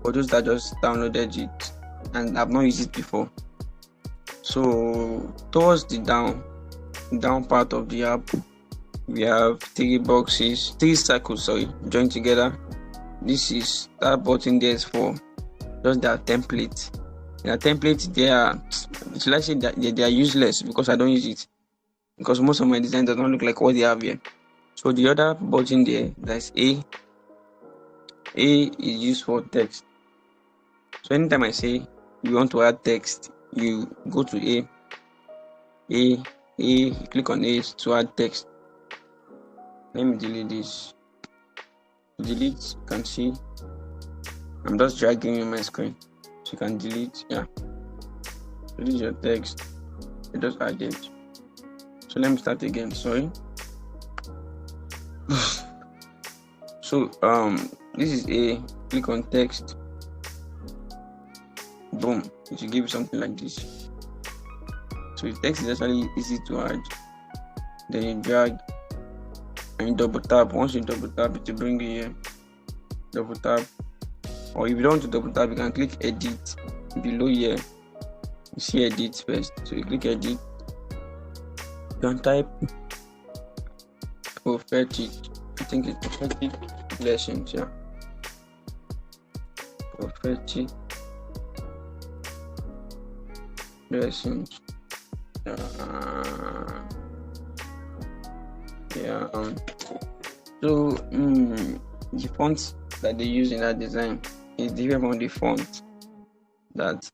S1: for those that just downloaded it and have not used it before. So towards the down part of the app, we have three circles, joined together. That button there is for just their template. Their template, they are useless because I don't use it. Because most of my design does not look like what they have here. So the other button there, that's A. A is used for text. So anytime I say you want to add text, you go to A, you click on A to add text. Let me delete this. Delete, you can see. I'm just dragging in my screen. So you can delete, yeah. So this is your text. You just add it. So let me start again, sorry. So this is A, click on text. Boom, it should give you something like this. So the text is actually easy to add. Then you drag and you double tap. Once you double tap, it will bring you here. Double tap. Or if you don't want to double tap, you can click edit below here. You see edit first. So you click edit. You can type prophetic. I think it's prophetic blessings, yeah. Prophetic blessings. So the font that they use in that design is different from the font that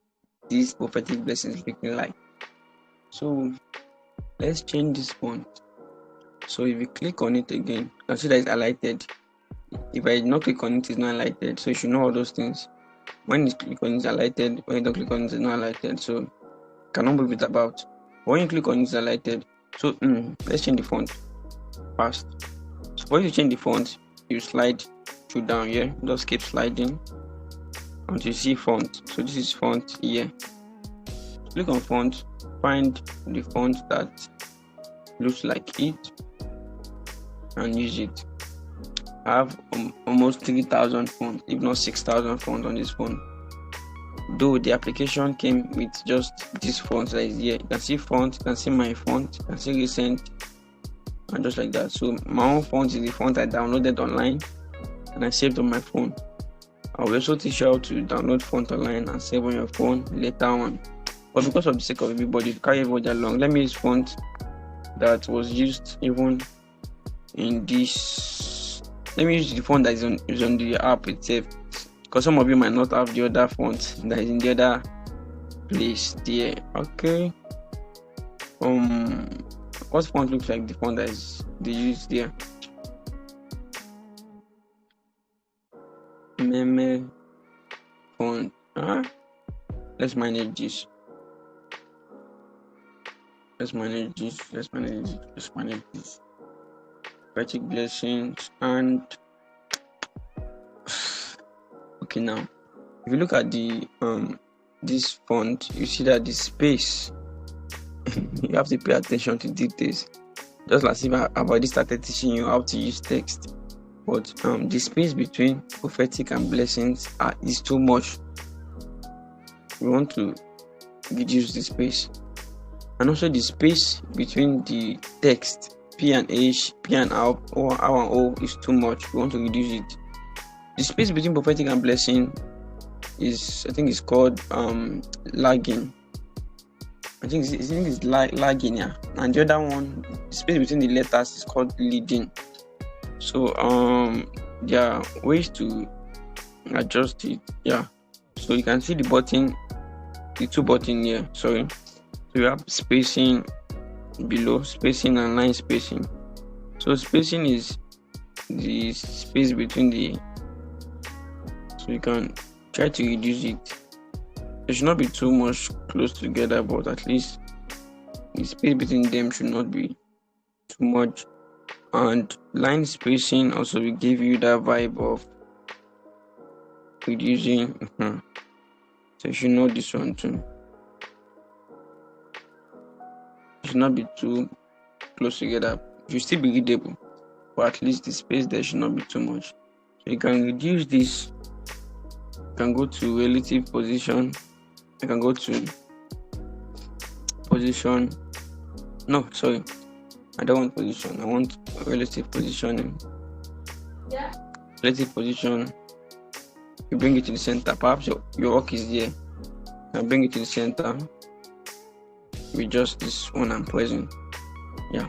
S1: these prophetic blessings looking like. So let's change this font. So if you click on it again, you can see that it's highlighted. If I not click on it, it's not highlighted. So you should know all those things. When you click on it, it's highlighted. When you don't click on it, it's not highlighted. So you cannot move it about. When you click on it, it's highlighted. So let's change the font first. So when you change the font, you slide through down here. Just keep sliding until you see font. So this is font here. Click on font, find the font that looks like it and use it. I have almost 3,000 fonts, if not 6,000 fonts on this phone. Though the application came with just this font that is here. You can see font, you can see my font, you can see recent, and just like that. So my own font is the font I downloaded online and I saved on my phone. I will also teach you how to download font online and save on your phone later on. But because of the sake of everybody, carry everybody along, let me use font that was used even in this. Let me use the font that is on the app itself, because some of you might not have the other font that is in the other place there. Okay. What font looks like the font that is they use there? Meme font. Let's manage this. Let's manage this. Prophetic blessings and okay. Now if you look at the this font, you see that the space you have to pay attention to details, just like if I've already started teaching you how to use text. But the space between prophetic and blessings is too much. We want to reduce the space, and also the space between the text P and H, P and R, or R and O is too much. We want to reduce it. The space between prophetic and blessing is, I think it's called lagging. I think it's lagging, yeah. And the other one, the space between the letters is called leading. So there are ways to adjust it. Yeah. So you can see the button, the two buttons here. Sorry. So you have spacing below, spacing and line spacing. So spacing is the space between the, so you can try to reduce it. It should not be too much close together, but at least the space between them should not be too much. And line spacing also will give you that vibe of reducing. So you should know this one too. It should not be too close together. It should still be readable, but at least the space there should not be too much. So you can reduce this. You can go to relative position. You can go to position. No, sorry. I don't want position. I want relative positioning. Yeah. Relative position. You bring it to the center. Perhaps your work is there. I bring it to the center with just this one I'm pressing. Yeah.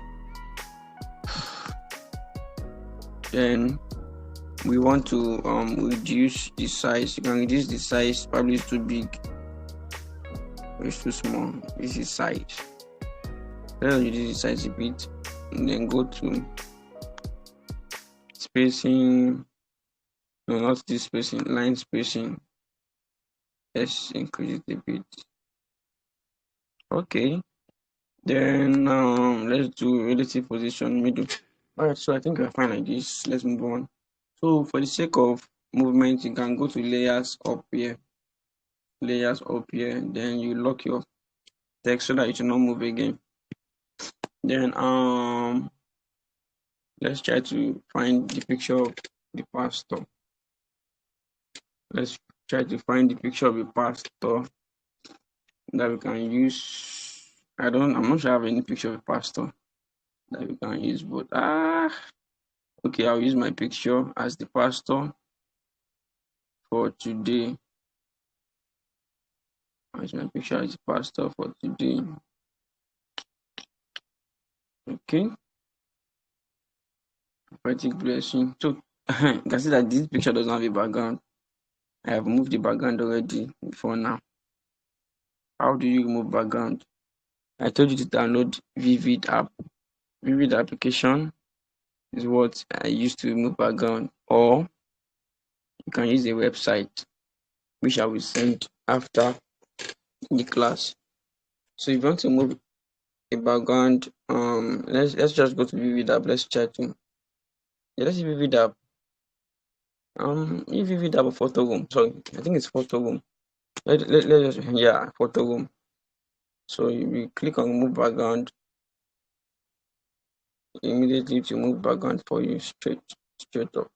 S1: Then we want to reduce the size. You can reduce the size. Probably it's too big. It's too small. This is size. Let's reduce the size a bit, and then go to spacing. No, not this spacing. Line spacing. Let's increase it a bit. Okay. Then let's do relative position middle. Alright, so I think we're fine like this. Let's move on. So for the sake of movement, you can go to layers up here. Then you lock your text so that it will not move again. Then let's try to find the picture of the pastor. Let's try to find the picture of a pastor that we can use. I'm not sure I have any picture of a pastor that we can use, but okay, I'll use my picture as the pastor for today. I'll use my picture as the pastor for today. Okay. Prophetic blessing. So you can see that this picture does not have a background. I have moved the background already before now. How do you remove background? I told you to download Vivid app. Vivid application is what I use to remove background, or you can use a website, which I will send after the class. So if you want to move a background, let's just go to Vivid app. Let's try to let's see Vivid app. If Vivid app or photo room. Sorry, I think it's photo room. Let's just, yeah, photo room. So you click on remove background, immediately to move background for you straight up.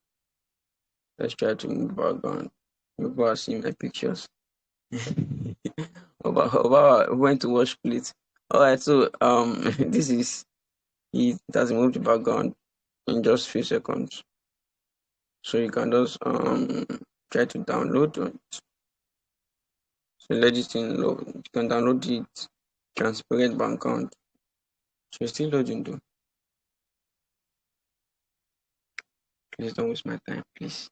S1: Let's try to move background. People are seeing my pictures. Went to watch please. Alright, so this is it has moved the background in just few seconds. So you can just try to download it. So let this thing load. You can download it transparent background. So it's still loading though. Please don't waste my time, please.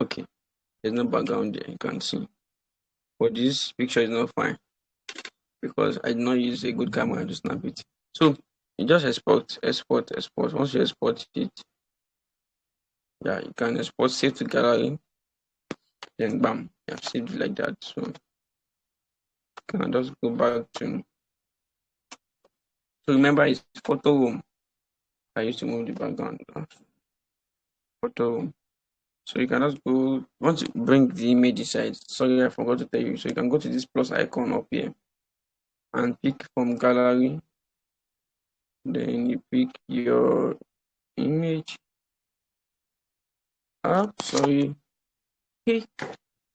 S1: Okay. There's no background there, you can see. But this picture is not fine because I did not use a good camera to snap it. So you just export. Once you export it, yeah, you can export, save to gallery, then bam, you have saved it like that. So you can just go back to. So remember, it's photo room. I used to move the background. Photo room. So you can just go once you bring the image inside. Sorry, I forgot to tell you. So you can go to this plus icon up here and pick from gallery. Then you pick your image. Sorry. Hey,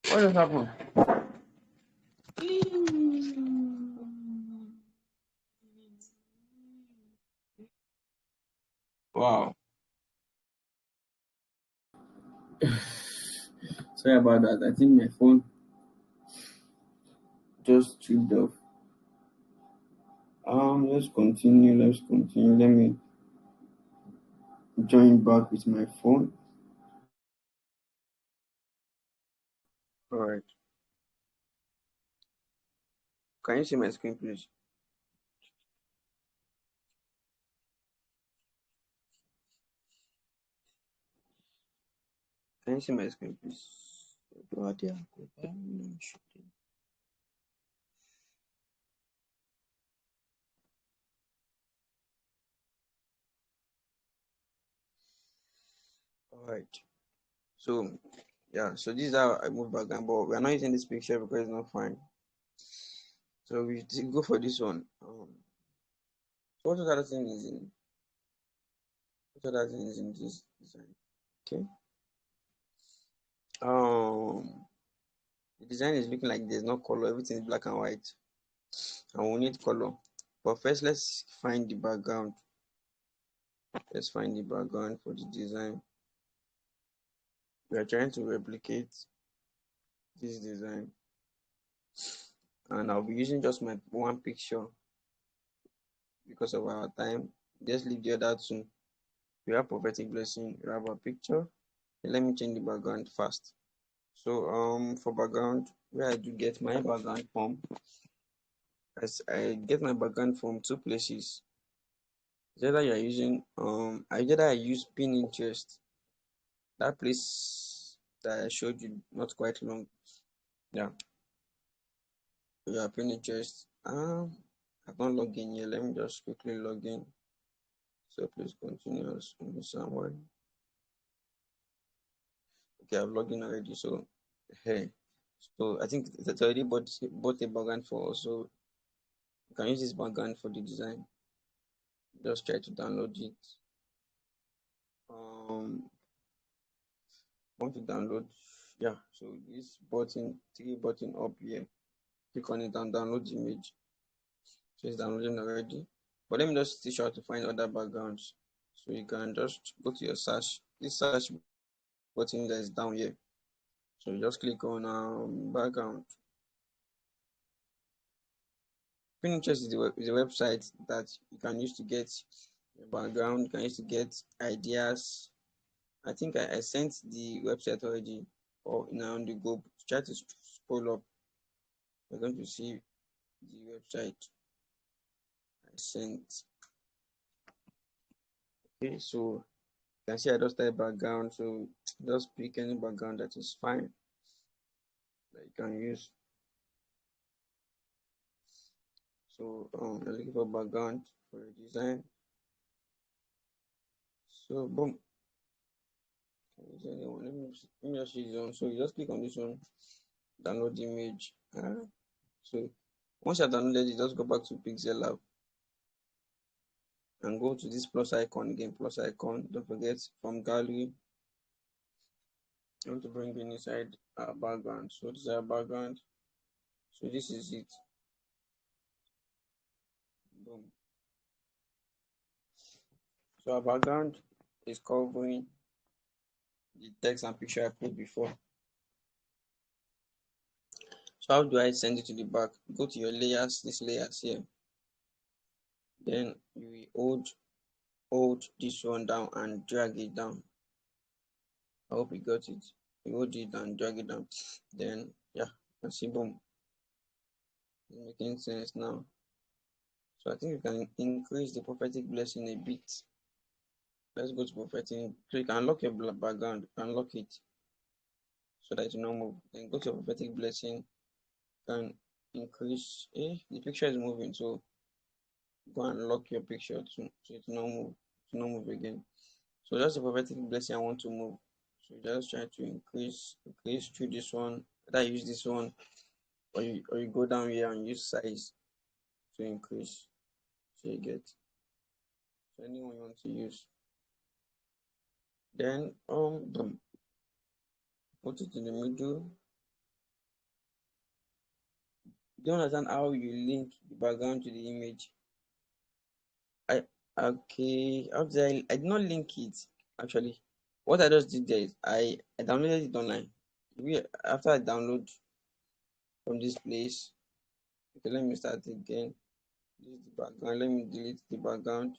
S1: what just happened? Wow.
S2: Sorry about that. I think my phone just tripped off. Let's continue. Let me join back with my phone.
S1: All right. Can you see my screen, please? Can you see my screen, please? All right. So yeah, so this is how I move back, but we're not using this picture because it's not fine. So we go for this one. So what other thing is in? What other thing is in this design? Okay. The design is looking like there's no color. Everything is black and white, and we need color. But first, let's find the background. Let's find the background for the design. We are trying to replicate this design, and I'll be using just my one picture because of our time. Just leave the other two. We have prophetic blessing. We have a picture. Let me change the background fast. So for background, where I do get my background from, as I get my background from two places. Either you're using either I use Pinterest, that place that I showed you not quite long. Yeah, yeah, Pinterest. I've not logged in yet. Let me just quickly log in. So please continue somewhere. Okay, I've logged in already. So hey, so I think that's already bought a background for us. So you can use this background for the design. Just try to download it. Want to download? Yeah. So this button, three button up here. Click on it and download the image. So it's downloading already. But let me just teach you how to find other backgrounds. So you can just go to your search. This search button that is down here. So you just click on background. Pinterest is a website that you can use to get your background. You can use to get ideas. I think I sent the website already or now on the go. Try to scroll up. You're going to see the website I sent. Okay, so you can see I just type background, so just pick any background that is fine that you can use. So I'm looking for background for a design. So boom. Let me just use this one. So you just click on this one, download the image. So once you have downloaded it, just go back to Pixel Lab and go to this plus icon again. Plus icon. Don't forget from gallery. I want to bring in inside our background. So this is our background. So this is it. Boom. So our background is covering the text and picture I put before. So how do I send it to the back? Go to your layers, this layers here. Then you will hold this one down and drag it down. I hope you got it. You hold it and drag it down. Then yeah, you can see boom. It's making sense now. So I think you can increase the prophetic blessing a bit. Let's go to prophetic. So you can unlock your background, unlock it so that you don't move. Then go to prophetic blessing, can increase. The picture is moving, so go and lock your picture to so it not move again. So that's the prophetic blessing I want to move. So just try to increase through this one. That I use this one, or you go down here and use size to increase. So you get so anyone you want to use. Then boom, put it in the middle. Do you understand how you link the background to the image? I okay. How did I did not link it actually. What I just did there is I downloaded it online. After I download from this place, okay, let me start again. This is the background. Let me delete the background.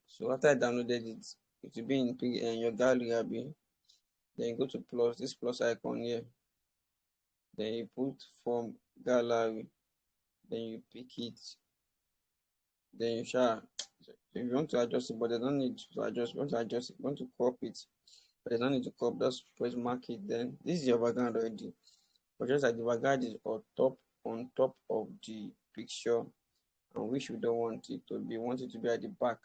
S1: So after I downloaded it, it will be in your gallery. Then you go to this plus icon here. Then you put from gallery. Then you pick it. Then you share. So if you want to adjust it, but they don't need to adjust. You want to adjust it, you want to crop it, but they don't need to crop. Just press mark it. Then this is your background already. But just like the background is on top of the picture, and which we don't want it to be. We want it to be at the back.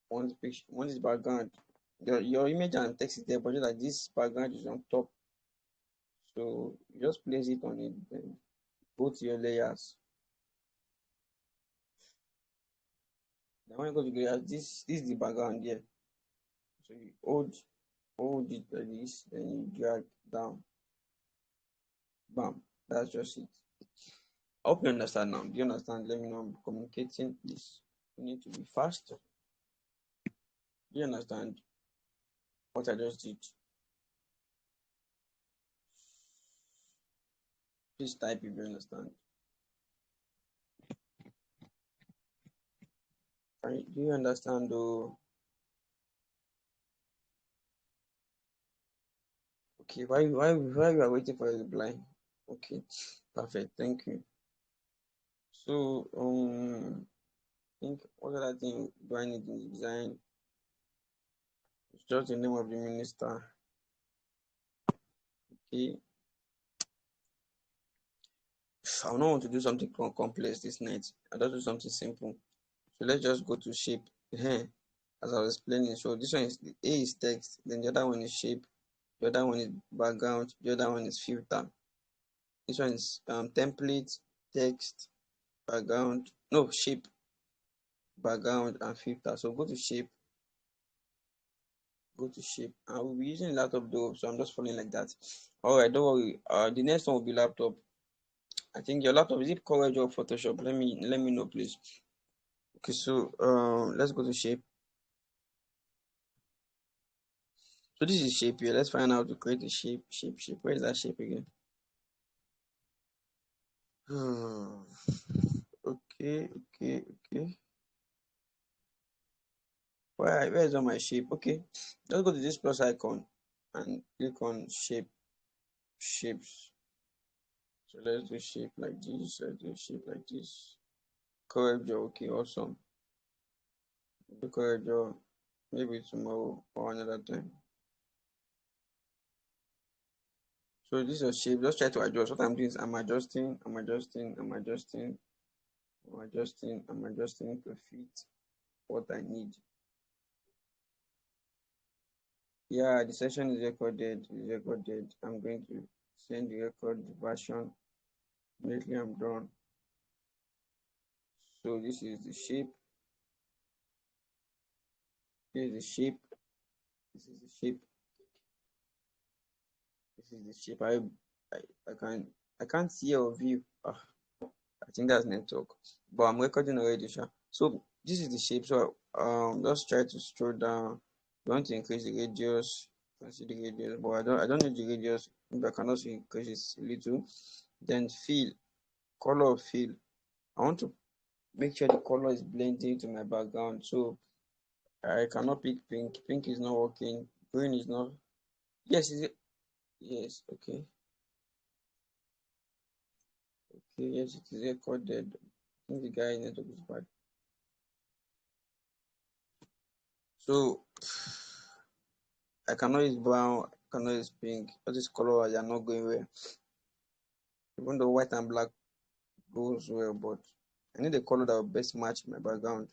S1: Once this background, your image and text is there, but just like this background is on top. So you just place it on it, then go to your layers. Then when you go to layers, this is the background here. So you hold it like this, then you drag down. Bam. That's just it. I hope you understand now. Do you understand? Let me know I'm communicating this. You need to be fast. Do you understand what I just did? Please type if you understand. Do you understand though? Okay, why you are waiting for a reply? Okay, perfect, thank you. So I think what other thing do I need in the design? It's just the name of the minister. Okay. I don't want to do something complex this night. I just do something simple. So let's just go to shape. As I was explaining, so this one is the A is text, then the other one is shape, the other one is background, the other one is filter. This one is template, text, background, no shape, background, and filter. So go to shape, I will be using laptop though, so I'm just following like that. All right, don't worry. The next one will be laptop. I think your laptop is it Corel or Photoshop? Let me know, please. Okay, so let's go to shape. So this is shape here. Let's find out how to create a shape. Shape. Where is that shape again? Okay. Where is on my shape? Okay, let's go to this plus icon and click on shapes. So let's do shape like this. Let's do shape like this. Correct jaw. Okay, awesome. The correct jaw. Maybe tomorrow or another time. So this is a shape. Just try to adjust. What I'm doing is I'm adjusting to fit what I need. Yeah, the session is recorded. I'm going to send the record version immediately I'm done. So this is the shape. This is the shape. This is the shape. This is the shape. I can't see your view. I think that's network. But I'm recording already, sure. So this is the shape. So just try to scroll down. You want to increase the radius. You can see the radius, but I don't know the radius. Maybe I can also increase it a little. Then fill, color of fill. I want to make sure the color is blending to my background. So I cannot pick pink. Pink is not working. Green is not. Yes, is it? Yes, okay. Okay, yes, it is recorded. I think the guy network is bad. So I cannot use brown, I cannot use pink. All these colors are not going well. Even though white and black goes well, but I need a color that will best match my background.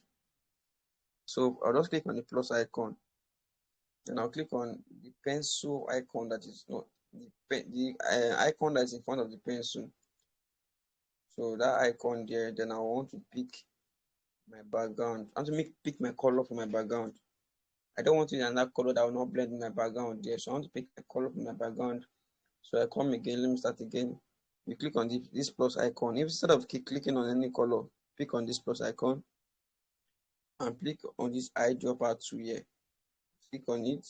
S1: So I'll just click on the plus icon. Then I'll click on the pencil icon that is not the icon that is in front of the pencil. So that icon there, then I want to pick my background. I want to pick my color for my background. I don't want to use another color that will not blend in my background there. So I want to pick a color for my background. So I come again, let me start again. You click on this plus icon. If instead of clicking on any color, click on this plus icon and click on this eyedropper tool here. Click on it,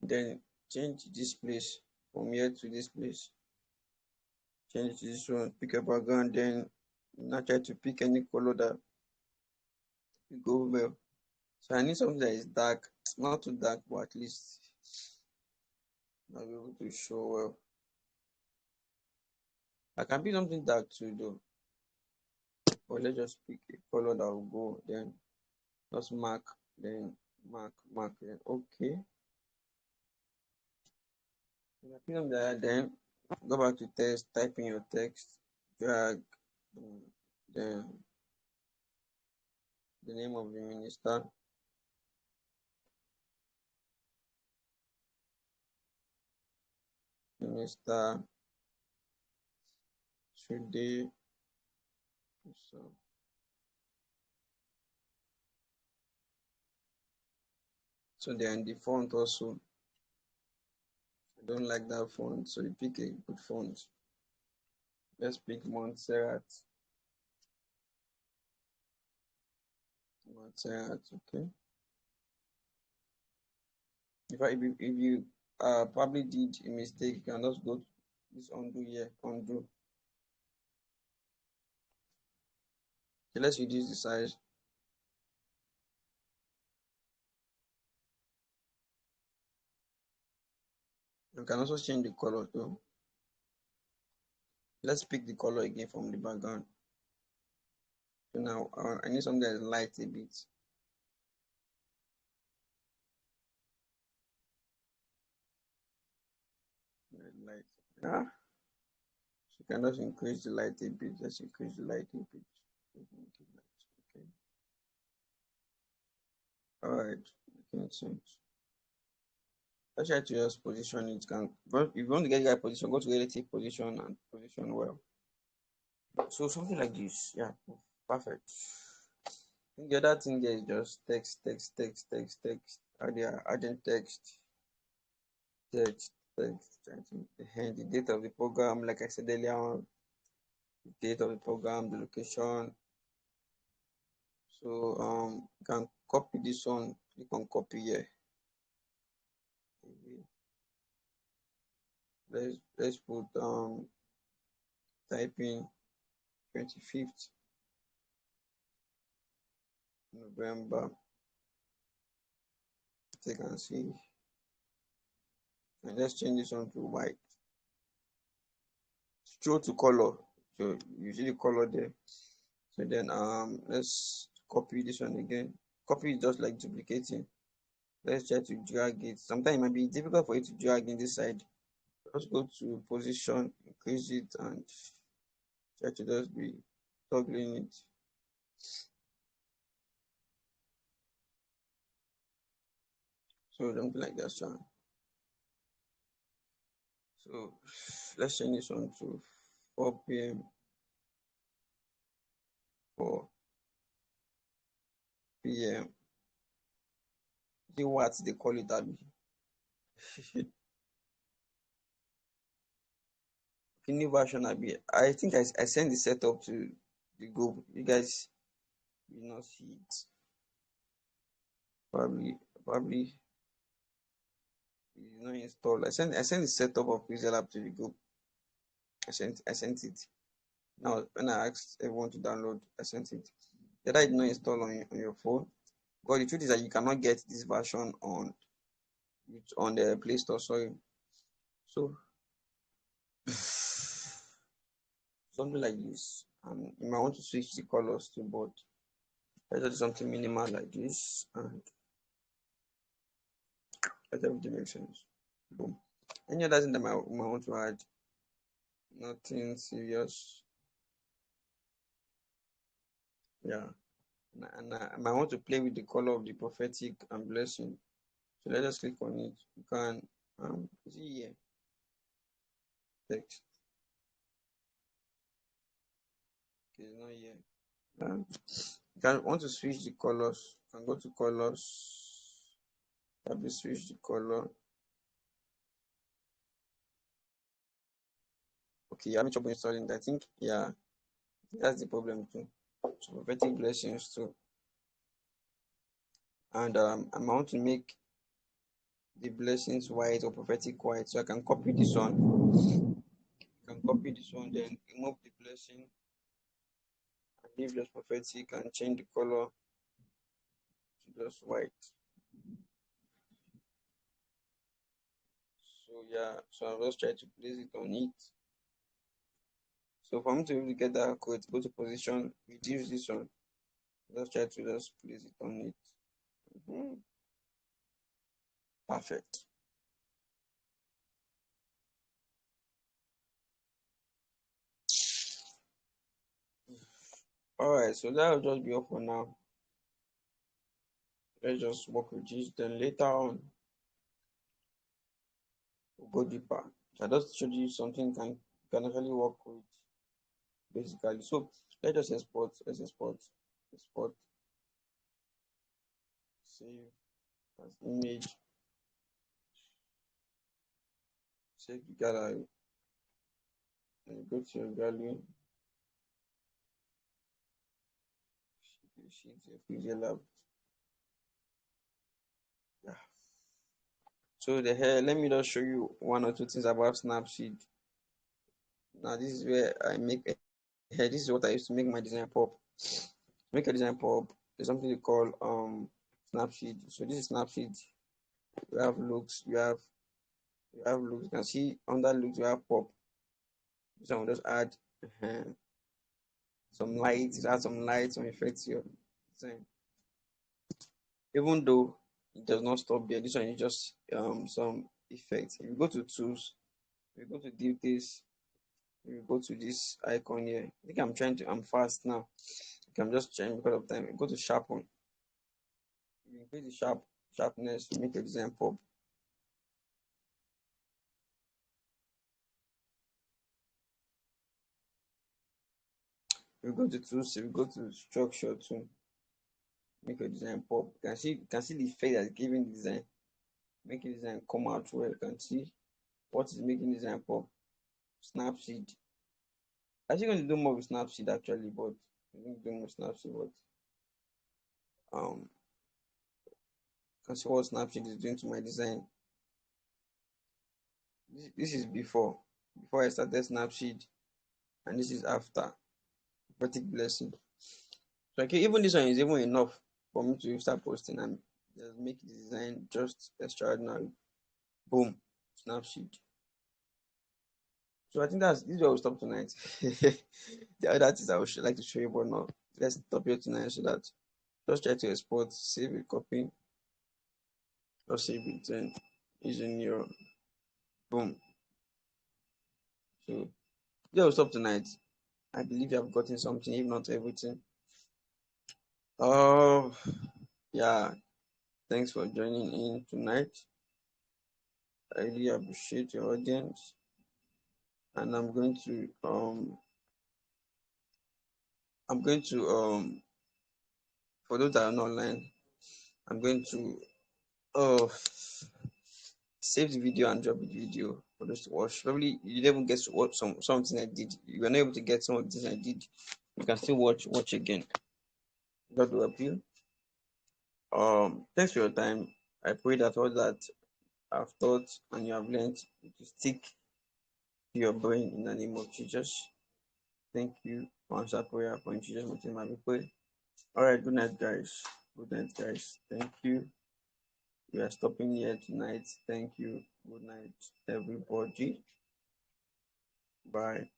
S1: then change this place from here to this place. Change this one, pick a background, then now try to pick any color that will go well. So I need something that is dark, not too dark, but at least I'll be able to show well. I can pick something dark too though. But let's just pick a color that will go, then just mark, then mark, then okay. When I pick up there, then go back to text, type in your text, drag, then the name of the minister, today. So they're in the font also. I don't like that font, so you pick a good font. Let's pick Montserrat. Okay. If you probably did a mistake, you can just go to this undo here, undo. Okay, let's reduce the size. You can also change the color too. Let's pick the color again from the background. So now I need something that is light a bit. Light. Yeah. So you can just increase the light a bit. Let's increase the light a bit. Okay. Alright. Making sense. Let's try to just position it. If you want to get the right position, go to relative position and position well. So something like this. Yeah. Perfect. The other thing there is just text. Adding text, the date of the program, like I said earlier on, the date of the program, the location. So you can copy this one, click on copy here. Let's put type in 25th November. You can see. And let's change this one to white. throw to color. So you see the color there. So then let's copy this one again. Copy is just like duplicating. Let's try to drag it. Sometimes it might be difficult for you to drag in this side. Just go to position, increase it, and try to just be toggling it. So something like that. So let's change this one to 4 p.m. 4 p.m. See what they call it, Abby. New version, Abby. I think I sent the setup to the group. You guys will not see it. Probably it's not installed. I sent the setup of Pixel app to the group. I sent it. Now when I asked everyone to download, I sent it. That I did not install on your phone. But the truth is that you cannot get this version on the Play Store. Sorry. So something like this. You might want to switch the colors to both. Let's do something minimal like this, and let everything make sense. Boom. Any other thing that I might want to add? Nothing serious. Yeah. And I might want to play with the color of the prophetic and blessing. So let us click on it. You can see here. Text. Okay, it's not here. You can want to switch the colors. You can go to colors. Probably switch the color. Okay, you having trouble installing that. I think that's the problem too. So prophetic blessings too. And I want to make the blessings white or prophetic white. So I can copy this one. Then remove the blessing and leave just prophetic and change the color to just white. So I'll just try to place it on it. So for me to be able to get that code, go to position, reduce this one. Just try to just place it on it. Perfect. Alright, so that will just be all for now. Let's just work with this. Then later on, we'll go deeper. So I just showed you something you can actually work with basically. So let's export, save as image, save the gallery, and go to your gallery, sheet Pixel Lab. Yeah. So let me just show you one or two things about Snapseed. Now this is where I make this is what I used to make my design pop. Make a design pop. There's something they call Snapseed. So this is Snapseed. You have looks, you have looks. You can see under looks you have pop. So I'll just add some lights, some effects here. Even though it does not stop there, this one is just some effects. If you go to tools, if you go to details, if you go to this icon here, I think I'm fast now. I'm just trying because of time. Go to sharpen. You increase the sharpness to make your design pop. We go to tools, we go to structure to make your design pop. You can see the effect that's giving the design, making the design come out well. You can see what is making the design pop. Snapseed. I'm actually going to do more with Snapseed actually, but I'm going to do more with Snapseed, but can see what Snapseed is doing to my design. This is before I started Snapseed, and this is after. Prophetic blessing. So okay, even this one is even enough for me to start posting and just make the design just extraordinary. Boom, Snapseed. So I think this is where we'll stop tonight. The other things I would like to show you, but no, let's stop here tonight so that just try to export, save it, copy, or save it, and using your boom. So yeah, we'll stop tonight. I believe you have gotten something, if not everything. Oh, yeah. Thanks for joining in tonight. I really appreciate your audience, and I'm going to for those that are not online, I'm going to save the video and drop the video for those to watch. Probably you didn't even get to watch something I did. You were not able to get some of the things I did. You can still watch again. God will help you. Thanks for your time. I pray that all that I've taught and you have learned to stick to your brain in the name of Jesus. Thank you for answer prayer for in Jesus' name. I pray. All right, good night, guys. Good night, guys. Thank you. We are stopping here tonight. Thank you. Good night, everybody. Bye.